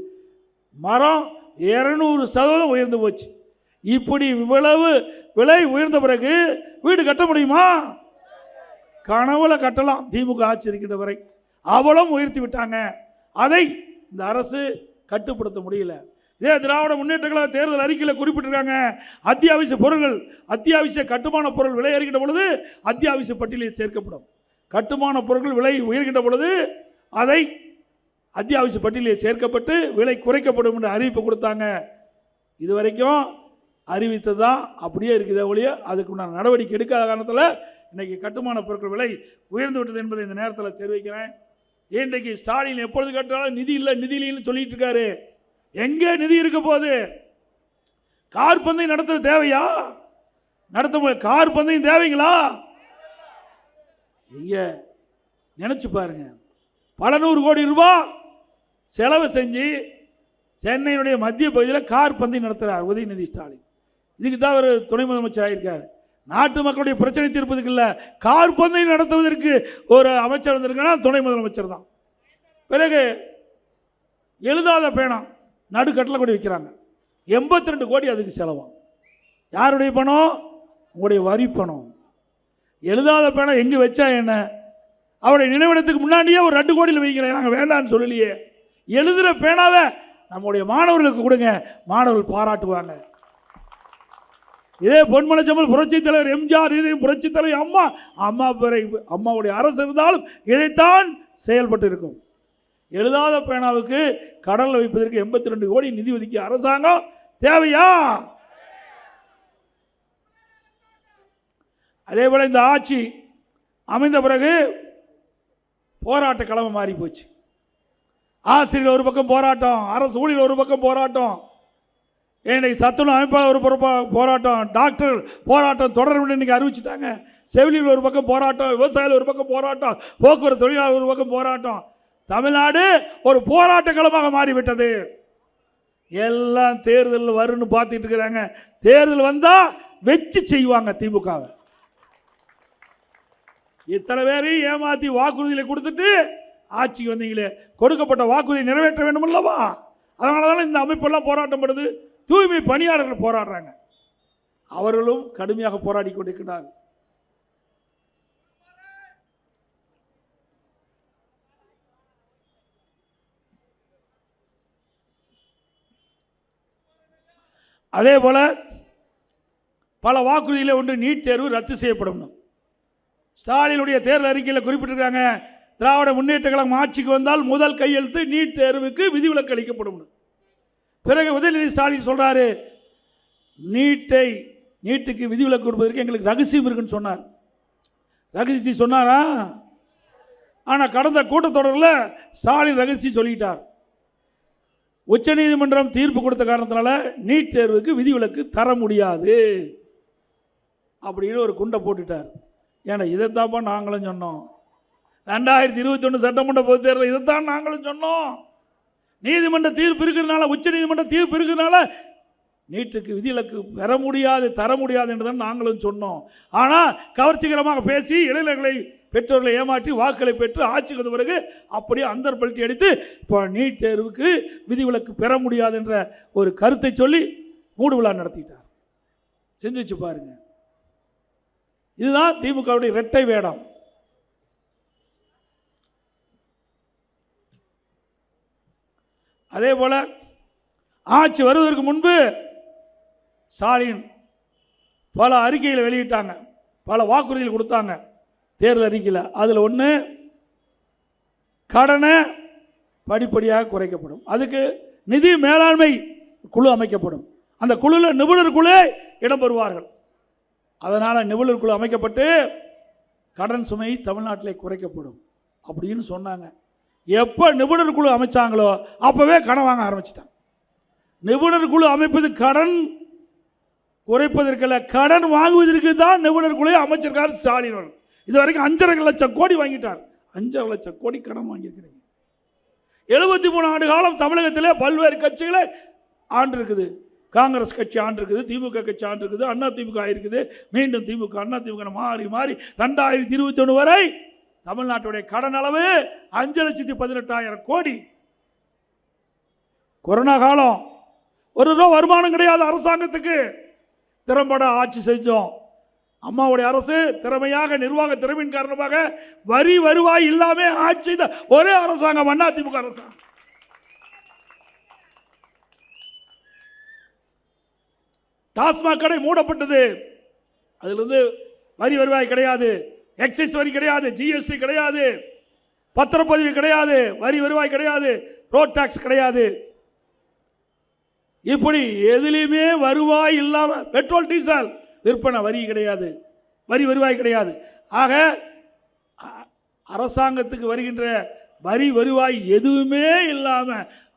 மரம் 200% உயர்ந்து போச்சு. இப்படி இவ்வளவு விலை உயர்ந்த பிறகு வீடு கட்ட முடியுமா? கனவுல கட்டலாம். திமுக ஆட்சி இருக்கின்ற வரை அவளும் உயர்த்தி விட்டாங்க. அதை இந்த அரசு கட்டுப்படுத்த முடியல. இதே திராவிட முன்னேற்ற கழக தேர்தல் அறிக்கையில் குறிப்பிட்டிருக்காங்க, அத்தியாவசிய பொருட்கள், அத்தியாவசிய கட்டுமான பொருள் விலை ஏறுகின்ற பொழுது அத்தியாவசிய பட்டியலில் சேர்க்கப்படும். கட்டுமான பொருட்கள் விலை உயர்கின்ற பொழுது அதை அத்தியாவசிய பட்டியலில் சேர்க்கப்பட்டு விலை குறைக்கப்படும் என்று அறிவிப்பு கொடுத்தாங்க. இதுவரைக்கும் அறிவித்தது தான் அப்படியே இருக்குது ஒழிய அதுக்குண்டான நடவடிக்கை எடுக்காத காரணத்தில் இன்றைக்கி கட்டுமான பொருட்கள் விலை உயர்ந்து விட்டது என்பதை இந்த நேரத்தில் தெரிவிக்கிறேன். இன்றைக்கு ஸ்டாலின் எப்பொழுது கேட்டாலும் நிதி இல்லை நிதி இல்லைன்னு சொல்லிட்டு இருக்காரு. எங்கே நிதி இருக்க போகுது? கார் பந்தயம் நடத்த தேவையா? நடத்த கார் பந்தயம் தேவைங்களா? இங்க நினைச்சு பாருங்க. பல 100 கோடி ரூபாய் செலவு செஞ்சு சென்னையினுடைய மத்திய பகுதியில் கார் பந்தயம் நடத்துகிறார் உதயநிதி ஸ்டாலின். இதுக்கு தான் அவர் துணை முதலமைச்சர் ஆகியிருக்கார். நாட்டு மக்களுடைய பிரச்சனை தீர்ப்பதற்கு இல்லை, கார் பந்தயம் நடத்துவதற்கு ஒரு அமைச்சர் வந்திருக்கா துணை முதலமைச்சர் தான். பிறகு எழுதாத பேனா நடுக்கட்டில் கூட வைக்கிறாங்க. 82 கோடி அதுக்கு செலவாகும். யாருடைய பணம்? உங்களுடைய வரி பணம். எழுதாத பேனா எங்கே வச்சா என்ன? அவருடைய நினைவிடத்துக்கு முன்னாடியே ஒரு 2 கோடியில் வைக்கல, நாங்கள் வேண்டான்னு சொல்லலையே. எழுதுகிற பேனாவை நம்முடைய மாணவர்களுக்கு கொடுங்க, மாணவர்கள் பாராட்டுவாங்க. இதே பொன்மனச்செம்மல் புரட்சி தலைவர் எம்ஜிஆர், இதையும் புரட்சி தலைவர் அம்மாவுடைய அரசு இருந்தாலும் இதைத்தான் செயல்பட்டு இருக்கும். எழுதாத பேனாவுக்கு கடலில் வைப்பதற்கு 82 கோடி நிதி ஒதுக்கிய அரசாங்கம் தேவையா? அதே போல இந்த ஆட்சி அமைந்த பிறகு போராட்ட களமா மாறி போச்சு. ஆசிரியர் ஒரு பக்கம் போராட்டம், அரசு ஊழியர் ஒரு பக்கம் போராட்டம், இன்னைக்கு சத்துணவு அமைப்பாளர் ஒரு போராட்டம், டாக்டர் போராட்டம் தொடரும் இன்னைக்கு அறிவிச்சுட்டாங்க. செவிலியர் ஒரு பக்கம் போராட்டம், விவசாயிகள் ஒரு பக்கம் போராட்டம், போக்குவரத்து தொழிலாளர் ஒரு பக்கம் போராட்டம். தமிழ்நாடு ஒரு போராட்ட களமாக மாறிவிட்டது. எல்லாம் தேர்தல் வரும்னு பார்த்துட்டு இருக்கிறாங்க. தேர்தல் வந்தா வச்சு செய்வாங்க திமுகவை. இத்தனை பேரையும் ஏமாத்தி வாக்குறுதிகளை கொடுத்துட்டு ஆட்சிக்கு வந்தீங்களே, கொடுக்கப்பட்ட வாக்குறுதியை நிறைவேற்ற வேண்டும் அல்லவா? அதனால தானே இந்த அமைப்பெல்லாம் போராட்டம் பண்ணுது. தூய்மை பணியாளர்கள் போராடுறாங்க, அவர்களும் கடுமையாக போராடி கொண்டிருக்கிறார்கள். அதே போல பல வாக்குறுதிகளை ஒன்று நீட் தேர்வு ரத்து செய்யப்படும். ஸ்டாலினுடைய தேர்தல் அறிக்கையில் குறிப்பிட்டிருக்காங்க, திராவிட முன்னேற்ற கழகம் ஆட்சிக்கு வந்தால் முதல் கையெழுத்து நீட் தேர்வுக்கு விதிவிலக்கு அளிக்கப்படும். பிறகு உதயநிதி ஸ்டாலின் சொல்றாரு, நீட்டுக்கு விதிவிலக்கு கொடுப்பதற்கு எங்களுக்கு ரகசியம் இருக்குன்னு சொன்னார். ரகசியத்தை சொன்னாரா? ஆனால் கடந்த கூட்டத்தொடரில் ஸ்டாலின் ரகசியம் சொல்லிட்டார். உச்சநீதிமன்றம் தீர்ப்பு கொடுத்த காரணத்தினால நீட் தேர்வுக்கு விதிவிலக்கு தர முடியாது அப்படின்னு ஒரு குண்டை போட்டுட்டார். ஏன்னா இதைத்தாப்பா நாங்களும் சொன்னோம். 2021 சட்டமன்ற பொதுத் தேர்தல் இதைத்தான் நாங்களும் சொன்னோம். நீதிமன்ற தீர்ப்பு இருக்கிறதுனால, உச்ச நீதிமன்ற தீர்ப்பு இருக்கிறதுனால நீட்டுக்கு விதிவிலக்கு பெற முடியாது, தர முடியாது என்று தான் நாங்களும் சொன்னோம். ஆனால் கவர்ச்சிகரமாக பேசி இளைஞர்களை, பெற்றோர்களை ஏமாற்றி வாக்குகளை பெற்று ஆட்சிக்கு வந்த பிறகு அப்படியே அந்தர் பல்ட்டி அடித்து இப்போ நீட் தேர்வுக்கு விதிவிலக்கு பெற முடியாது என்ற ஒரு கருத்தை சொல்லி மூடு விழா நடத்திட்டார். சிந்திச்சு பாருங்க. இதுதான் திமுகவுடைய இரட்டை வேடம். அதே போல ஆட்சி வருவதற்கு முன்பு ஸ்டாலின் பல அறிக்கைகளை வெளியிட்டாங்க, பல வாக்குறுதிகள் கொடுத்தாங்க தேர்தல் அறிக்கையில். அதில் ஒன்று, கடனை படிப்படியாக குறைக்கப்படும், அதுக்கு நிதி மேலாண்மை குழு அமைக்கப்படும், அந்த குழுவில் நிபுணர் குழு இடம்பெறுவார்கள். அதனால் நிபுணர் குழு அமைக்கப்பட்டு கடன் சுமை தமிழ்நாட்டில் குறைக்கப்படும் அப்படின்னு சொன்னாங்க. எப்போ நிபுணர் குழு அமைச்சாங்களோ அப்போவே கடன் வாங்க ஆரம்பிச்சிட்டாங்க. நிபுணர் குழு அமைப்பது கடன் குறைப்பதற்கல்ல, கடன் வாங்குவதற்கு தான் நிபுணர் குழு அமைச்சிருக்கார் ஸ்டாலின் அவர்கள். இது வரைக்கும் 5.5 லட்சம் கோடி வாங்கிட்டார். 5.5 லட்சம் கோடி கடன் வாங்கியிருக்கிறீங்க. 73 ஆண்டு காலம் தமிழகத்திலே பல்வேறு கட்சிகளை ஆண்டு இருக்குது. காங்கிரஸ் கட்சி ஆண்டு இருக்குது, திமுக கட்சி ஆண்டு இருக்குது, அண்ணா திமுக இருக்குது, மீண்டும் திமுக அண்ணா திமுக மாறி மாறி 2021 வரை தமிழ்நாட்டுடைய கடன் அளவு 5,18,000 கோடி. கொரோனா காலம், ஒரு ரூபா வருமானம் கிடையாது அரசாங்கத்துக்கு. திறம்பட ஆட்சி செஞ்சோம். அம்மாவுடைய அரசு திறமையாக, நிர்வாக திறமையின் காரணமாக வரி வருவாய் இல்லாம ஆட்சி செய்த ஒரே அரசாங்கம் அண்ணா திமுக அரசாங்கம். டாஸ்மாக் கடை மூடப்பட்டது, அதிலிருந்து வரி வருவாய் கிடையாது, எக்ஸைஸ் வரி கிடையாது, ஜிஎஸ்டி கிடையாது, பத்திரப்பதிவு கிடையாது, வரி வருவாய் கிடையாது, ரோட் டாக்ஸ் கிடையாது. இப்படி எதிலுமே வருவாய் இல்லாம, பெட்ரோல் டீசல் விற்பனை வரி கிடையாது, வரி வருவாய் கிடையாது. ஆக அரசாங்கத்துக்கு வருகின்ற வரி வருவாய் எதுவுமே இல்லாம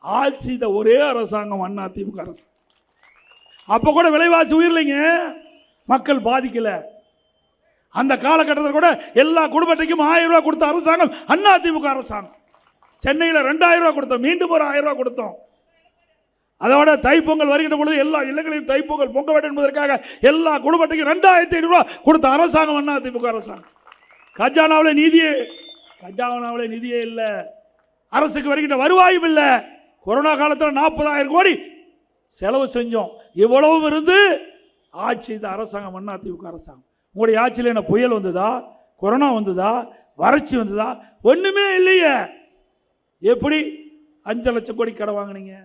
ஆட்சி செய்த ஒரே அரசாங்கம் அண்ணா திமுக அரசு. அப்போ கூட விலைவாசி உயரலைங்க, மக்கள் பாதிக்கல. அந்த காலகட்டத்தில் கூட எல்லா குடும்பத்தையும் 1000 ரூபாய் கொடுத்த அரசாங்கம் அண்ணா திமுக அரசாங்கம். சென்னையில் 2000 ரூபாய் கொடுத்தோம், மீண்டும் ஒரு 1000 ரூபாய் கொடுத்தோம். அதோட தைப்பொங்கல் வருகின்ற பொழுது எல்லா இல்லங்களையும் தைப்பொங்கல் பொங்க வேண்டும் என்பதற்காக எல்லா குடும்பத்தையும் 2500 ரூபாய் கொடுத்த அரசாங்கம் அண்ணா திமுக அரசாங்கம். கஜானாவில் நிதியே இல்லை, அரசுக்கு வருகின்ற வருவாயும் இல்லை. கொரோனா காலத்தில் 40,000 கோடி செலவு செஞ்சோம். இவ்வளவும் இருந்து ஆட்சி இந்த அரசாங்கம் அண்ணா திமுக அரசாங்கம். உங்களுடைய ஆட்சியில் என்ன புயல் வந்ததா, கொரோனா வந்ததா, வறட்சி வந்ததா? ஒண்ணுமே இல்லையே. எப்படி 5 லட்சம் கோடி கடன் வாங்கினீங்க?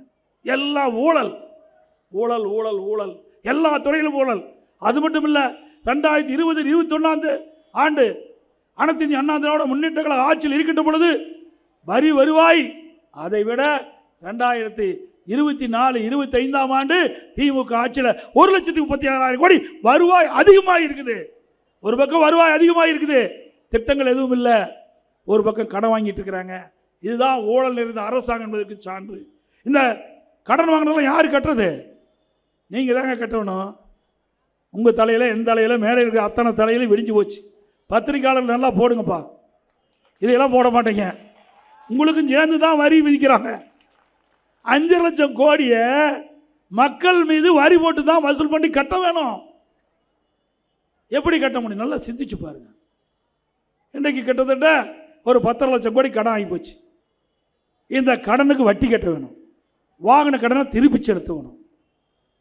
எல்லாம் ஊழல் ஊழல் ஊழல் ஊழல், எல்லா துறையிலும் ஊழல். அது மட்டும் இல்லை, 2020-21 ஆண்டு அனைத்து இந்திய அண்ணா திராவிட முன்னேற்ற கழக ஆட்சியில் இருக்கின்ற பொழுது வரி வருவாய் அதை விட 2024-25 ஆண்டு திமுக ஆட்சியில் 1,36,000 கோடி வருவாய் அதிகமாக இருக்குது. ஒரு பக்கம் வருவாய் அதிகமாக இருக்குது, திட்டங்கள் எதுவும் இல்லை, ஒரு பக்கம் கடன் வாங்கிட்டு இருக்கிறாங்க. இதுதான் ஊழல் நிறைந்த அரசாங்கம் என்பதற்கு சான்று. இந்த கடன் வாங்கினதெல்லாம் யார் கட்டுறது? நீங்கள் தாங்க கட்டணும். உங்கள் தலையில் எந்த தலையில் மேலே இருக்கிற அத்தனை தலையிலும் விடிஞ்சு போச்சு. பத்திரிக்கையாளர் நல்லா போடுங்கப்பா, இதையெல்லாம் போட மாட்டேங்க. உங்களுக்கும் சேர்ந்து தான் வரி விதிக்கிறாங்க. 5 லட்சம் கோடியை மக்கள் மீது வரி போட்டு தான் வசூல் பண்ணி கட்ட வேணும். எப்படி கட்ட முடியும்? நல்லா சிந்திச்சு பாருங்க. இன்றைக்கு கிட்டத்தட்ட ஒரு 10 லட்சம் கோடி கடன் ஆகி போச்சு. இந்த கடனுக்கு வட்டி கட்ட வேணும், வாங்கின கடனை திருப்பி செலுத்த வேணும்.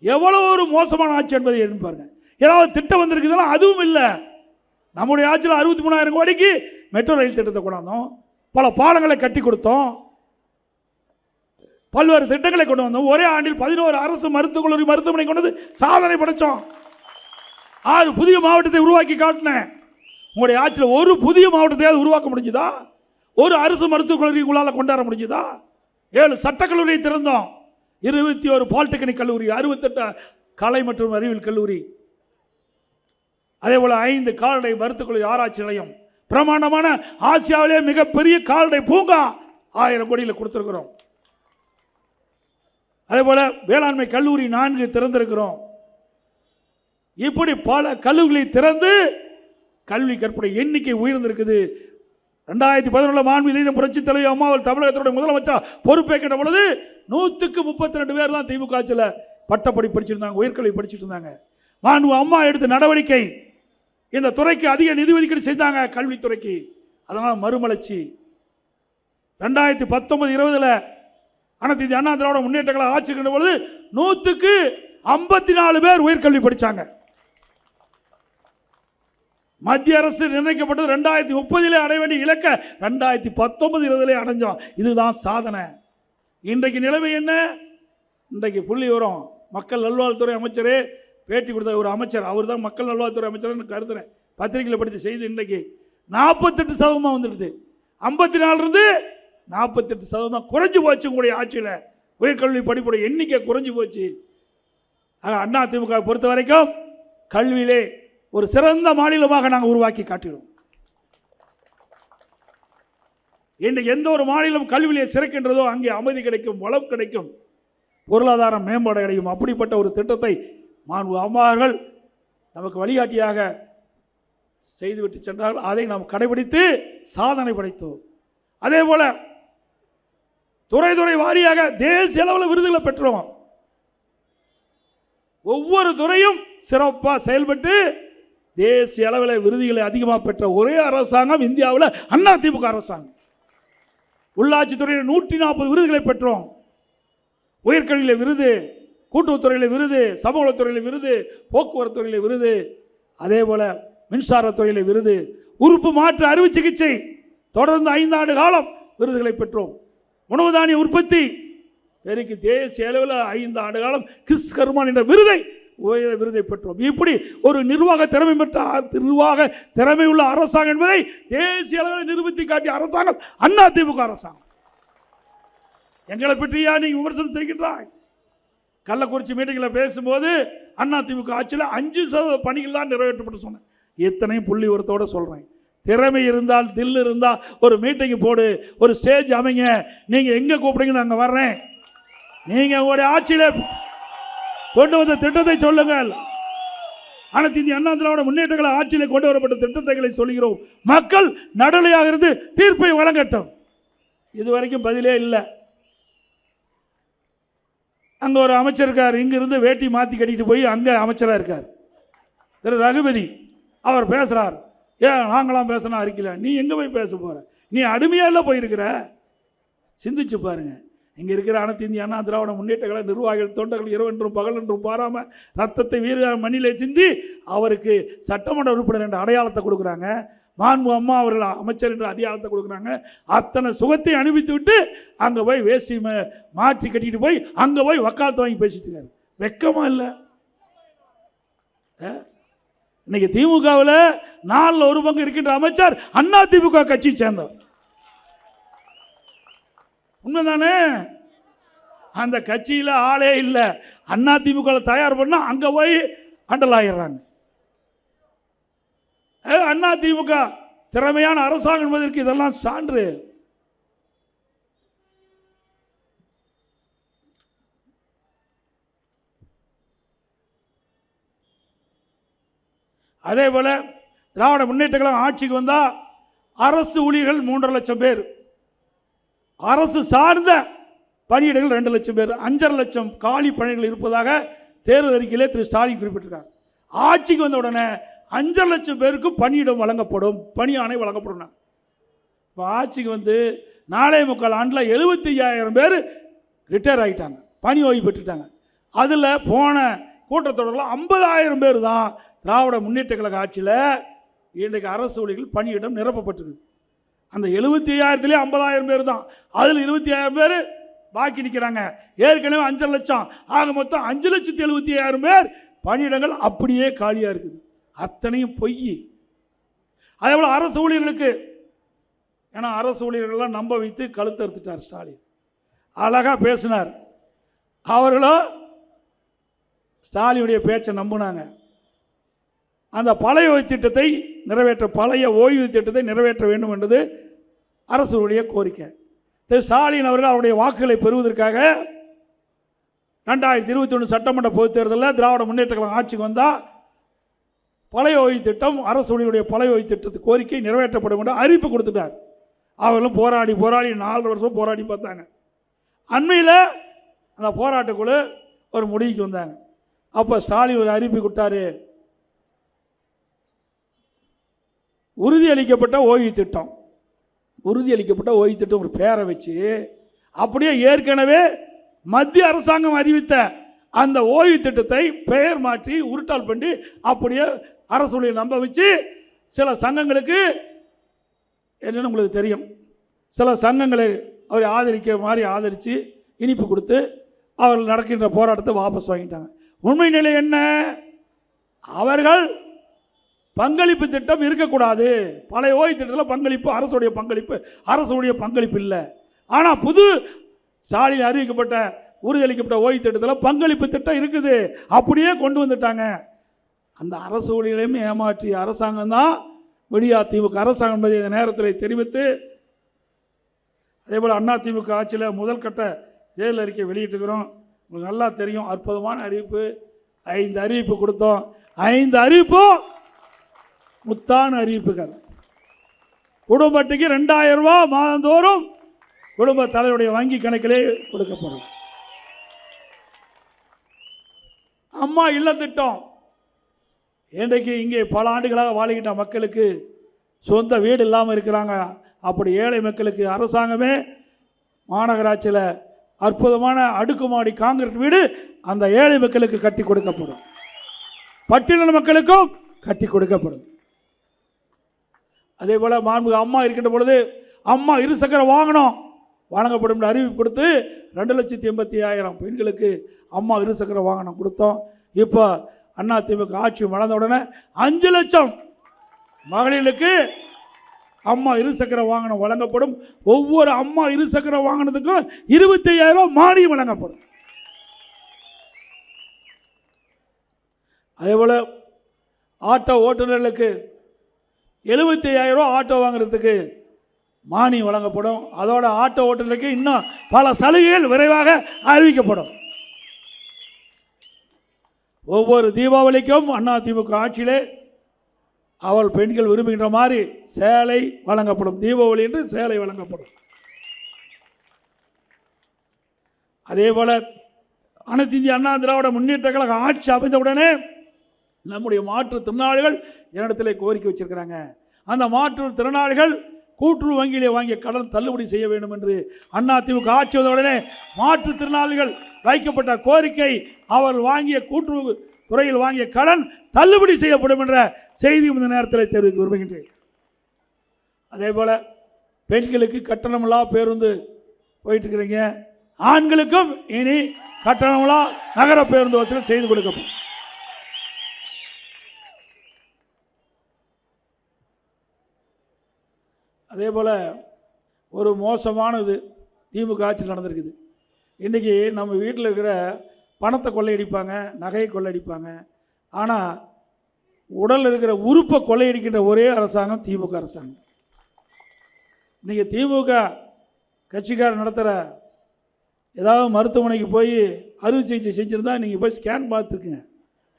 எவ்வளோ ஒரு மோசமான ஆட்சி என்பதை என்ன பாருங்க. ஏதாவது திட்டம் வந்திருக்குதுன்னா அதுவும் இல்லை. நம்முடைய ஆட்சியில் 63,000 கோடிக்கு மெட்ரோ ரயில் திட்டத்தை கொண்டாந்தோம், பல பாலங்களை கட்டி கொடுத்தோம், பல்வேறு திட்டங்களை கொண்டு வந்தோம். ஒரே ஆண்டில் 11 அரசு மருத்துவக் கல்லூரி மருத்துவமனை கொண்டு வந்து சாதனை படைச்சோம். 6 புதிய மாவட்டத்தை உருவாக்கி காட்டினேன். உங்களுடைய ஆட்சியில் ஒரு புதிய மாவட்டத்தையாவது உருவாக்க முடிஞ்சுதா? ஒரு அரசு மருத்துவக் கல்லூரி உங்களால் கொண்டாட முடிஞ்சுதா? 7 சட்டக்கல்லூரியை திறந்தோம், 21 பாலிடெக்னிக் கல்லூரி, 68 கலை மற்றும் அறிவியல் கல்லூரி, அதே போல 5 கால்நடை மருத்துவக் கல்லூரி ஆராய்ச்சி நிலையம், பிரமாண்டமான ஆசியாவிலே மிகப்பெரிய கால்நடை பூங்கா 1000 கோடியில் கொடுத்திருக்கிறோம். அதே போல வேளாண்மை கல்லூரி 4 திறந்திருக்கிறோம். இப்படி பல கல்லூரிகளை திறந்து கல்வி கற்பனை எண்ணிக்கை உயர்ந்திருக்குது. 2011 மாண்புமிகு புரட்சித் தலைவி அம்மா தமிழகத்தினுடைய முதலமைச்சர் பொறுப்பேற்கின்ற பொழுது 132 பேர் தான் திமுக ஆட்சியில் பட்டப்படி படிச்சிருந்தாங்க, உயர்கல்வி படிச்சுட்டு இருந்தாங்க. மாண்பு அம்மா எடுத்த நடவடிக்கை, இந்த துறைக்கு அதிக நிதி ஒதுக்கீடு செய்தாங்க, கல்வித்துறைக்கு. அதனால் மறுமலர்ச்சி. 2019-20 அனைத்து இந்திய அண்ணா திராவிட முன்னேற்ற கழக ஆட்சி இருக்கின்ற பொழுது 154 பேர் உயர்கல்வி படித்தாங்க. மத்திய அரசு நிர்ணயிக்கப்பட்டது 2030 அடைய வேண்டிய இலக்க 2019-20 அடைஞ்சோம். இதுதான் சாதனை. இன்றைக்கு நிலைமை என்ன? இன்றைக்கு புள்ளி வரும். மக்கள் நல்வாழ்வுத்துறை அமைச்சரே பேட்டி கொடுத்த ஒரு அமைச்சர், அவர் தான் மக்கள் நல்வாழ்வுத்துறை அமைச்சர்னு கருதுறேன். பத்திரிகையில் படித்த செய்தி இன்றைக்கு 48% வந்துடுது. 54 இருந்து 48% குறைஞ்சு போச்சு. உங்களுடைய ஆட்சியில் உயர்கல்வி படிப்புடைய எண்ணிக்கை குறைஞ்சு போச்சு. அண்ணா திமுக பொறுத்த வரைக்கும் கல்வியிலே ஒரு சிறந்த மாநிலமாக நாங்கள் உருவாக்கி காட்டிடுவோம். இன்றைக்கு எந்த ஒரு மாநிலம் கல்வியிலே சிறக்கின்றதோ அங்கே அமைதி கிடைக்கும், வளம் கிடைக்கும், பொருளாதாரம் மேம்பாடு அடையும். அப்படிப்பட்ட ஒரு திட்டத்தை மாண்பு அம்மாவர்கள் நமக்கு வழிகாட்டியாக செய்துவிட்டு சென்றார்கள். அதை நாம் கடைபிடித்து சாதனை படைத்தோம். அதே போல துறை வாரியாக தேசிய அளவில் விருதுகளை பெற்றோம். ஒவ்வொரு துறையும் சிறப்பாக செயல்பட்டு தேசிய அளவில் விருதுகளை அதிகமாக பெற்ற ஒரே அரசாங்கம் இந்தியாவில் அண்ணா திமுக அரசாங்கம். உள்ளாட்சி துறையில் 140 விருதுகளை பெற்றோம். உயர்கல்வியில் விருது, கூட்டுறவுத்துறையில் விருது, சமூகத்துறையில் விருது, போக்குவரத்து துறையில் விருது, அதே போல மின்சாரத்துறையில் விருது, உறுப்பு மாற்று அறுவை சிகிச்சை தொடர்ந்து 5 ஆண்டு காலம் விருதுகளை பெற்றோம். உணவு தானிய உற்பத்தி பெருக்கி தேசிய அளவில் 5 ஆண்டு காலம் கிஸ் கர்மான் என்ற விருதை பெற்றோம். இப்படி ஒரு நிர்வாக திறமை பெற்ற திறமை உள்ள அரசாங்கம் என்பதை தேசிய அளவில் நிரூபித்து காட்டிய அரசாங்கம் அண்ணா திமுக அரசாங்கம். எங்களை பற்றியா நீ விமர்சனம் செய்கின்றாய்? கள்ளக்குறிச்சி மீட்டிங்கில் பேசும்போது அண்ணா திமுக ஆட்சியில் 5% பணிகள் தான் நிறைவேற்றப்பட்டு சொன்னேன். எத்தனையும் புள்ளி உரத்தோடு சொல்கிறேன். திறமை இருந்தால், தில் இருந்தால் ஒரு மீட்டிங் போடு, ஒரு ஸ்டேஜ் அமைங்க, நீங்கள் எங்கே கூப்பிடுங்க நாங்கள் வர்றேன். நீங்கள் உங்களுடைய ஆட்சியில் கொண்டு வந்த திட்டத்தை சொல்லுங்கள். அனைத்து இந்திய அண்ணா திராவிட முன்னேற்ற கழக ஆட்சியில் கொண்டு வரப்பட்ட திட்டங்களை சொல்கிறோம். மக்கள் நடுநிலையாக இருந்து தீர்ப்பை வழங்கட்டும். இதுவரைக்கும் பதிலே இல்லை. அங்கே ஒரு அமைச்சர் இருக்கார், இங்கிருந்து வேட்டி மாற்றி கட்டிட்டு போய் அங்கே அமைச்சராக இருக்கார் திரு ரகுபதி. அவர் பேசுகிறார், ஏன் நாங்களாம் பேசினா அறிக்கல, நீ எங்கே போய் பேச போகிற? நீ அடிமையாக போயிருக்கிற. சிந்திச்சு பாருங்க. இங்கே இருக்கிற அனைத்து இந்திய அண்ணா திராவிட முன்னேற்ற கழக நிர்வாகிகள், தொண்டர்கள் இரவென்றும் பகலென்றும் பாராமல் ரத்தத்தை வீர மண்ணிலே சிந்தி அவருக்கு சட்டமன்ற உறுப்பினர் என்ற அடையாளத்தை கொடுக்குறாங்க. மாண்பு அம்மா அவர்கள் அமைச்சர் என்ற அடையாளத்தை கொடுக்குறாங்க. அத்தனை சுகத்தை அனுபவித்து விட்டு அங்கே போய் வேசி மாற்றி கட்டிட்டு போய் அங்கே போய் வக்காலத்து வாங்கி பேசிட்டு இருக்காரு. வெக்கமா இல்லை? இன்னைக்கு திமுகவில் 4/1 இருக்கின்ற அமைச்சர் அண்ணா திமுக கட்சி சேர்ந்தவர். உண்மைதானே? அந்த கட்சியில் ஆளே இல்லை. அண்ணா திமுக தயார் பண்ணா அங்க போய் அண்டல் ஆயிடுறாங்க. அண்ணா திமுக திறமையான அரசாங்கம் என்பதற்கு இதெல்லாம் சான்று. அதே போல திராவிட முன்னேற்ற கழகம் ஆட்சிக்கு வந்தா அரசு ஊழியர்கள் 3.5 லட்சம் பேர், அரசு சார்ந்த பணியிடங்கள் 2 லட்சம் பேர், 5.5 லட்சம் காலி பணிகள் இருப்பதாக தேர்தல் அறிக்கையிலே திரு ஸ்டாலின் குறிப்பிட்டிருக்கார். ஆட்சிக்கு வந்த உடனே 5.5 லட்சம் பேருக்கு பணியிடம் வழங்கப்படும், பணி ஆணை வழங்கப்படும். இப்போ ஆட்சிக்கு வந்து 4.25 ஆண்டில் 75,000 பேர் ரிட்டையர் ஆகிட்டாங்க, பணி ஓய்வு பெற்றுட்டாங்க. அதில் போன கூட்டத்தொடரில் 50,000 பேர் தான் திராவிட முன்னேற்ற கழக ஆட்சியில் இன்றைக்கு அரசு ஊழியர்கள் பணியிடம் நிரப்பப்பட்டிருக்கு. அந்த 75,000 50,000 பேர் தான், அதில் 25,000 பேர் பாக்கி நிற்கிறாங்க. ஏற்கனவே 5.5 லட்சம், ஆக மொத்தம் 5,70,000 பேர் பணியிடங்கள் அப்படியே காலியாக இருக்குது. அத்தனையும் பொய். அதே போல் அரசு ஊழியர்களுக்கு, ஏன்னா அரசு ஊழியர்கள்லாம் நம்ப வைத்து கழுத்து அறுத்துட்டார் ஸ்டாலின். அழகாக பேசினார். அவர்களோ ஸ்டாலினுடைய பேச்சை நம்பினாங்க. அந்த பழைய ஓய்வு திட்டத்தை நிறைவேற்ற வேண்டும் என்பது அரசுடைய கோரிக்கை. திரு ஸ்டாலின் அவர்கள் அவருடைய வாக்குகளை பெறுவதற்காக 2021 சட்டமன்ற பொதுத் தேர்தலில் திராவிட முன்னேற்ற கழகம் ஆட்சிக்கு வந்தால் பழைய ஓய்வு திட்டம், அரசுடைய பழைய ஓய்வு திட்டத்து கோரிக்கை நிறைவேற்றப்படும் என்று அறிவிப்பு கொடுத்துட்டார். அவர்களும் போராடி 4 வருஷம் போராடி பார்த்தாங்க. அண்மையில் அந்த போராட்டக்குழு ஒரு முடிவுக்கு வந்தாங்க. அப்போ ஸ்டாலின் ஒரு அறிவிப்பு கொடுத்தாரு. உறுதியளிக்கப்பட்ட ஓய்வு திட்டம் ஒரு பேரை வச்சு அப்படியே ஏற்கனவே மத்திய அரசாங்கம் அறிவித்த அந்த ஓய்வு திட்டத்தை பெயர் மாற்றி உருட்டால் பண்ணி அப்படியே அரசு நம்ப வச்சு சில சங்கங்களுக்கு என்னன்னு உங்களுக்கு தெரியும், சில சங்கங்களை அவரை ஆதரித்து இனிப்பு கொடுத்து அவர்கள் நடக்கின்ற போராட்டத்தை வாபஸ் வாங்கிட்டாங்க. உண்மை நிலை என்ன? அவர்கள் பங்களிப்பு திட்டம் இருக்கக்கூடாது. பழைய ஓய்வு திட்டத்தில் பங்களிப்பு, அரசுடைய பங்களிப்பு இல்லை. ஆனால் புது ஸ்டாலின் அறிவிக்கப்பட்ட உறுதியளிக்கப்பட்ட ஓய்வு திட்டத்தில் பங்களிப்பு திட்டம் இருக்குது, அப்படியே கொண்டு வந்துட்டாங்க. அந்த அரசு ஊழியர்களையும் ஏமாற்றிய அரசாங்கம் தான் விடியா திமுக அரசாங்கம் என்பதை இந்த நேரத்தில் தெரிவித்து, அதேபோல் அண்ணா திமுக ஆட்சியில் முதல் கட்ட தேர்தல் அறிக்கை வெளியிட்டுக்கிறோம். உங்களுக்கு நல்லா தெரியும், அற்புதமான அறிவிப்பு. 5 அறிவிப்பு கொடுத்தோம். 5 அறிவிப்பும் முத்தான அறிவிப்புகள். குடும்ப அட்டைக்கு 2,000 ரூபாய் மாதந்தோறும் குடும்ப தலைவருடைய வங்கி கணக்கிலே கொடுக்கப்படும். அம்மா இல்ல திட்டம், இன்றைக்கு இங்கே பல ஆண்டுகளாக வாழ்கின்ற மக்களுக்கு சொந்த வீடு இல்லாமல் இருக்கிறாங்க. அப்படி ஏழை மக்களுக்கு அரசாங்கமே மாநகராட்சியில் அற்புதமான அடுக்குமாடி காங்கிரீட் வீடு அந்த ஏழை மக்களுக்கு கட்டி கொடுக்கப்படும், பட்டியலின மக்களுக்கும் கட்டி கொடுக்கப்படும். அதே போல் மாண்புமிகு அம்மா இருக்கின்ற பொழுது அம்மா இருசக்கர வாகனம் வழங்கப்படும் என்று அறிவிப்பு கொடுத்து 2,85,000 பெண்களுக்கு அம்மா இருசக்கர வாகனம் கொடுத்தோம். இப்போ அண்ணா திமுக ஆட்சி வளர்ந்த உடனே 5 லட்சம் மகளிருக்கு அம்மா இருசக்கர வாகனம் வழங்கப்படும். ஒவ்வொரு அம்மா இருசக்கர வாகனத்துக்கும் 25,000 ரூபாய் மானியம் வழங்கப்படும். அதேபோல் ஆட்டோ ஓட்டுநர்களுக்கு 75,000 ரூபாய் ஆட்டோ வாங்குறதுக்கு மானியம் வழங்கப்படும். அதோட ஆட்டோ ஓட்டுநருக்கு இன்னும் பல சலுகைகள் விரைவாக அறிவிக்கப்படும். ஒவ்வொரு தீபாவளிக்கும் அண்ணா திமுக ஆட்சியிலே அவள் பெண்கள் விரும்புகின்ற மாதிரி சேலை வழங்கப்படும். தீபாவளி என்று சேலை வழங்கப்படும். அதே போல அனைத்து இந்திய அண்ணா திராவிட முன்னேற்ற கழக ஆட்சி அமைந்தவுடனே நம்முடைய மாற்றுத்திறனாளிகள் என்னிடத்தில் கோரிக்கை வச்சிருக்கிறாங்க. அந்த மாற்றுத்திறனாளிகள் கூட்டுறவு வங்கியிலே வாங்கிய கடன் தள்ளுபடி செய்ய வேண்டும் என்று அண்ணா திமுக ஆட்சி வந்தவுடனே மாற்றுத்திறனாளிகள் வைக்கப்பட்ட கோரிக்கை, அவர்கள் வாங்கிய கூட்டுறவு துறையில் வாங்கிய கடன் தள்ளுபடி செய்யப்படும் என்ற செய்தி இந்த நேரத்தில் தெரிவிக்க விரும்புகின்றேன். அதே போல் பெண்களுக்கு கட்டணமில்லா பேருந்து போயிட்டு இருக்கிறீங்க, ஆண்களுக்கும் இனி கட்டணமில்லா நகர பேருந்து வசதி செய்து கொடுக்கப்படும். அதே போல் ஒரு மோசமானது திமுக ஆட்சியில் நடந்திருக்குது. இன்றைக்கி நம்ம வீட்டில் இருக்கிற பணத்தை கொள்ளையடிப்பாங்க, நகையை கொள்ளையடிப்பாங்க. ஆனால் உடலில் இருக்கிற உறுப்பை கொள்ளையடிக்கின்ற ஒரே அரசாங்கம் திமுக அரசாங்கம். இன்றைக்கி திமுக கட்சிக்காரர் நடத்துகிற ஏதாவது மருத்துவமனைக்கு போய் அறுவை சிகிச்சை செஞ்சுருந்தா நீங்கள் போய் ஸ்கேன் பார்த்துக்குங்க.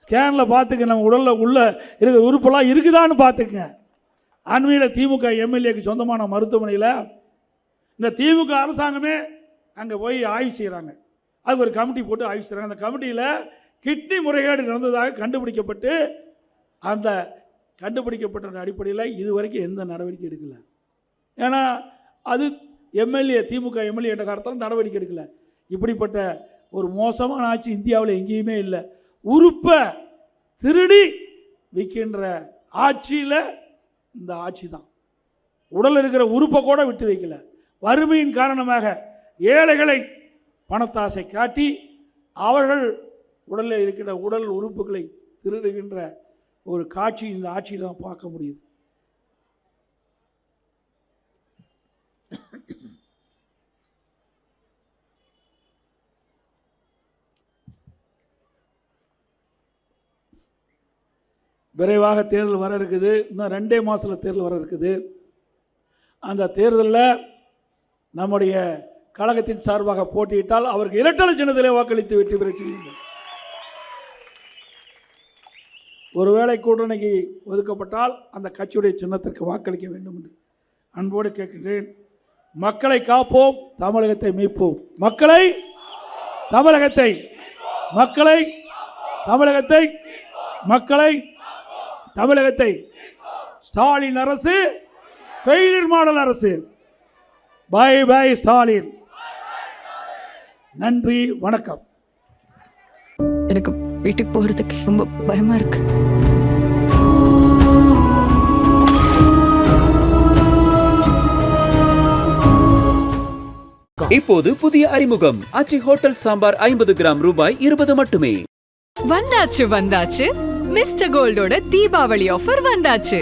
ஸ்கேனில் பார்த்துக்க நம்ம உடலில் உள்ள இருக்கிற உறுப்பெல்லாம் இருக்குதான்னு பார்த்துக்குங்க. அண்மையில் திமுக எம்எல்ஏக்கு சொந்தமான மருத்துவமனையில் இந்த திமுக அரசாங்கமே அங்கே போய் ஆய்வு செய்கிறாங்க. அதுக்கு ஒரு கமிட்டி போட்டு ஆய்வு செய்கிறாங்க. அந்த கமிட்டியில் கிட்னி முறைகேடு நடந்ததாக கண்டுபிடிக்கப்பட்டு அந்த கண்டுபிடிக்கப்பட்ட அடிப்படையில் இது வரைக்கும் எந்த நடவடிக்கை எடுக்கலை. ஏன்னா அது எம்எல்ஏ, திமுக எம்எல்ஏ என்ற காரணத்தால் நடவடிக்கை எடுக்கலை. இப்படிப்பட்ட ஒரு மோசமான ஆட்சி இந்தியாவில் எங்கேயுமே இல்லை. உறுப்பை திருடி விற்கின்ற ஆட்சியில் இந்த ஆட்சி தான். உடல் இருக்கிற உறுப்பை கூட விட்டு வைக்கல. வறுமையின் காரணமாக ஏழைகளை பணத்தாசை காட்டி அவர்கள் உடலில் இருக்கிற உடல் உறுப்புகளை திருடுகின்ற ஒரு காட்சி இந்த ஆட்சியில் தான் பார்க்க முடியுது. விரைவாக தேர்தல் வர இருக்குது. இன்னும் 2 மாதத்தில் தேர்தல் வர இருக்குது. அந்த தேர்தலில் நம்முடைய கழகத்தின் சார்பாக போட்டியிட்டால் அவருக்கு இரட்டலை சின்னத்திலே வாக்களித்து வெற்றி பெற செய்யுங்கள். ஒருவேளை கூட்டணிக்கு ஒதுக்கப்பட்டால் அந்த கட்சியுடைய சின்னத்திற்கு வாக்களிக்க வேண்டும் என்று அன்போடு கேட்கின்றேன். மக்களை காப்போம், தமிழகத்தை மீட்போம். மக்களை தமிழகத்தை மக்களை தமிழகத்தை மக்களை தமிழகத்தை ஸ்டாலின் அரசு ஃபெயிலியர் மாடல் அரசு. Bye bye Stalin. நன்றி, வணக்கம். எனக்கு வீட்டுக்கு போகிறதுக்கு ரொம்ப பயமாக இருக்கு. இப்போது புதிய அறிமுகம் ஆச்சி ஹோட்டல் சாம்பார் 50 கிராம் ரூபாய் 20 மட்டுமே. வந்தாச்சு வந்தாச்சு மிஸ்டர் கோல்டோட தீபாவளி ஆஃபர் வந்தாச்சு.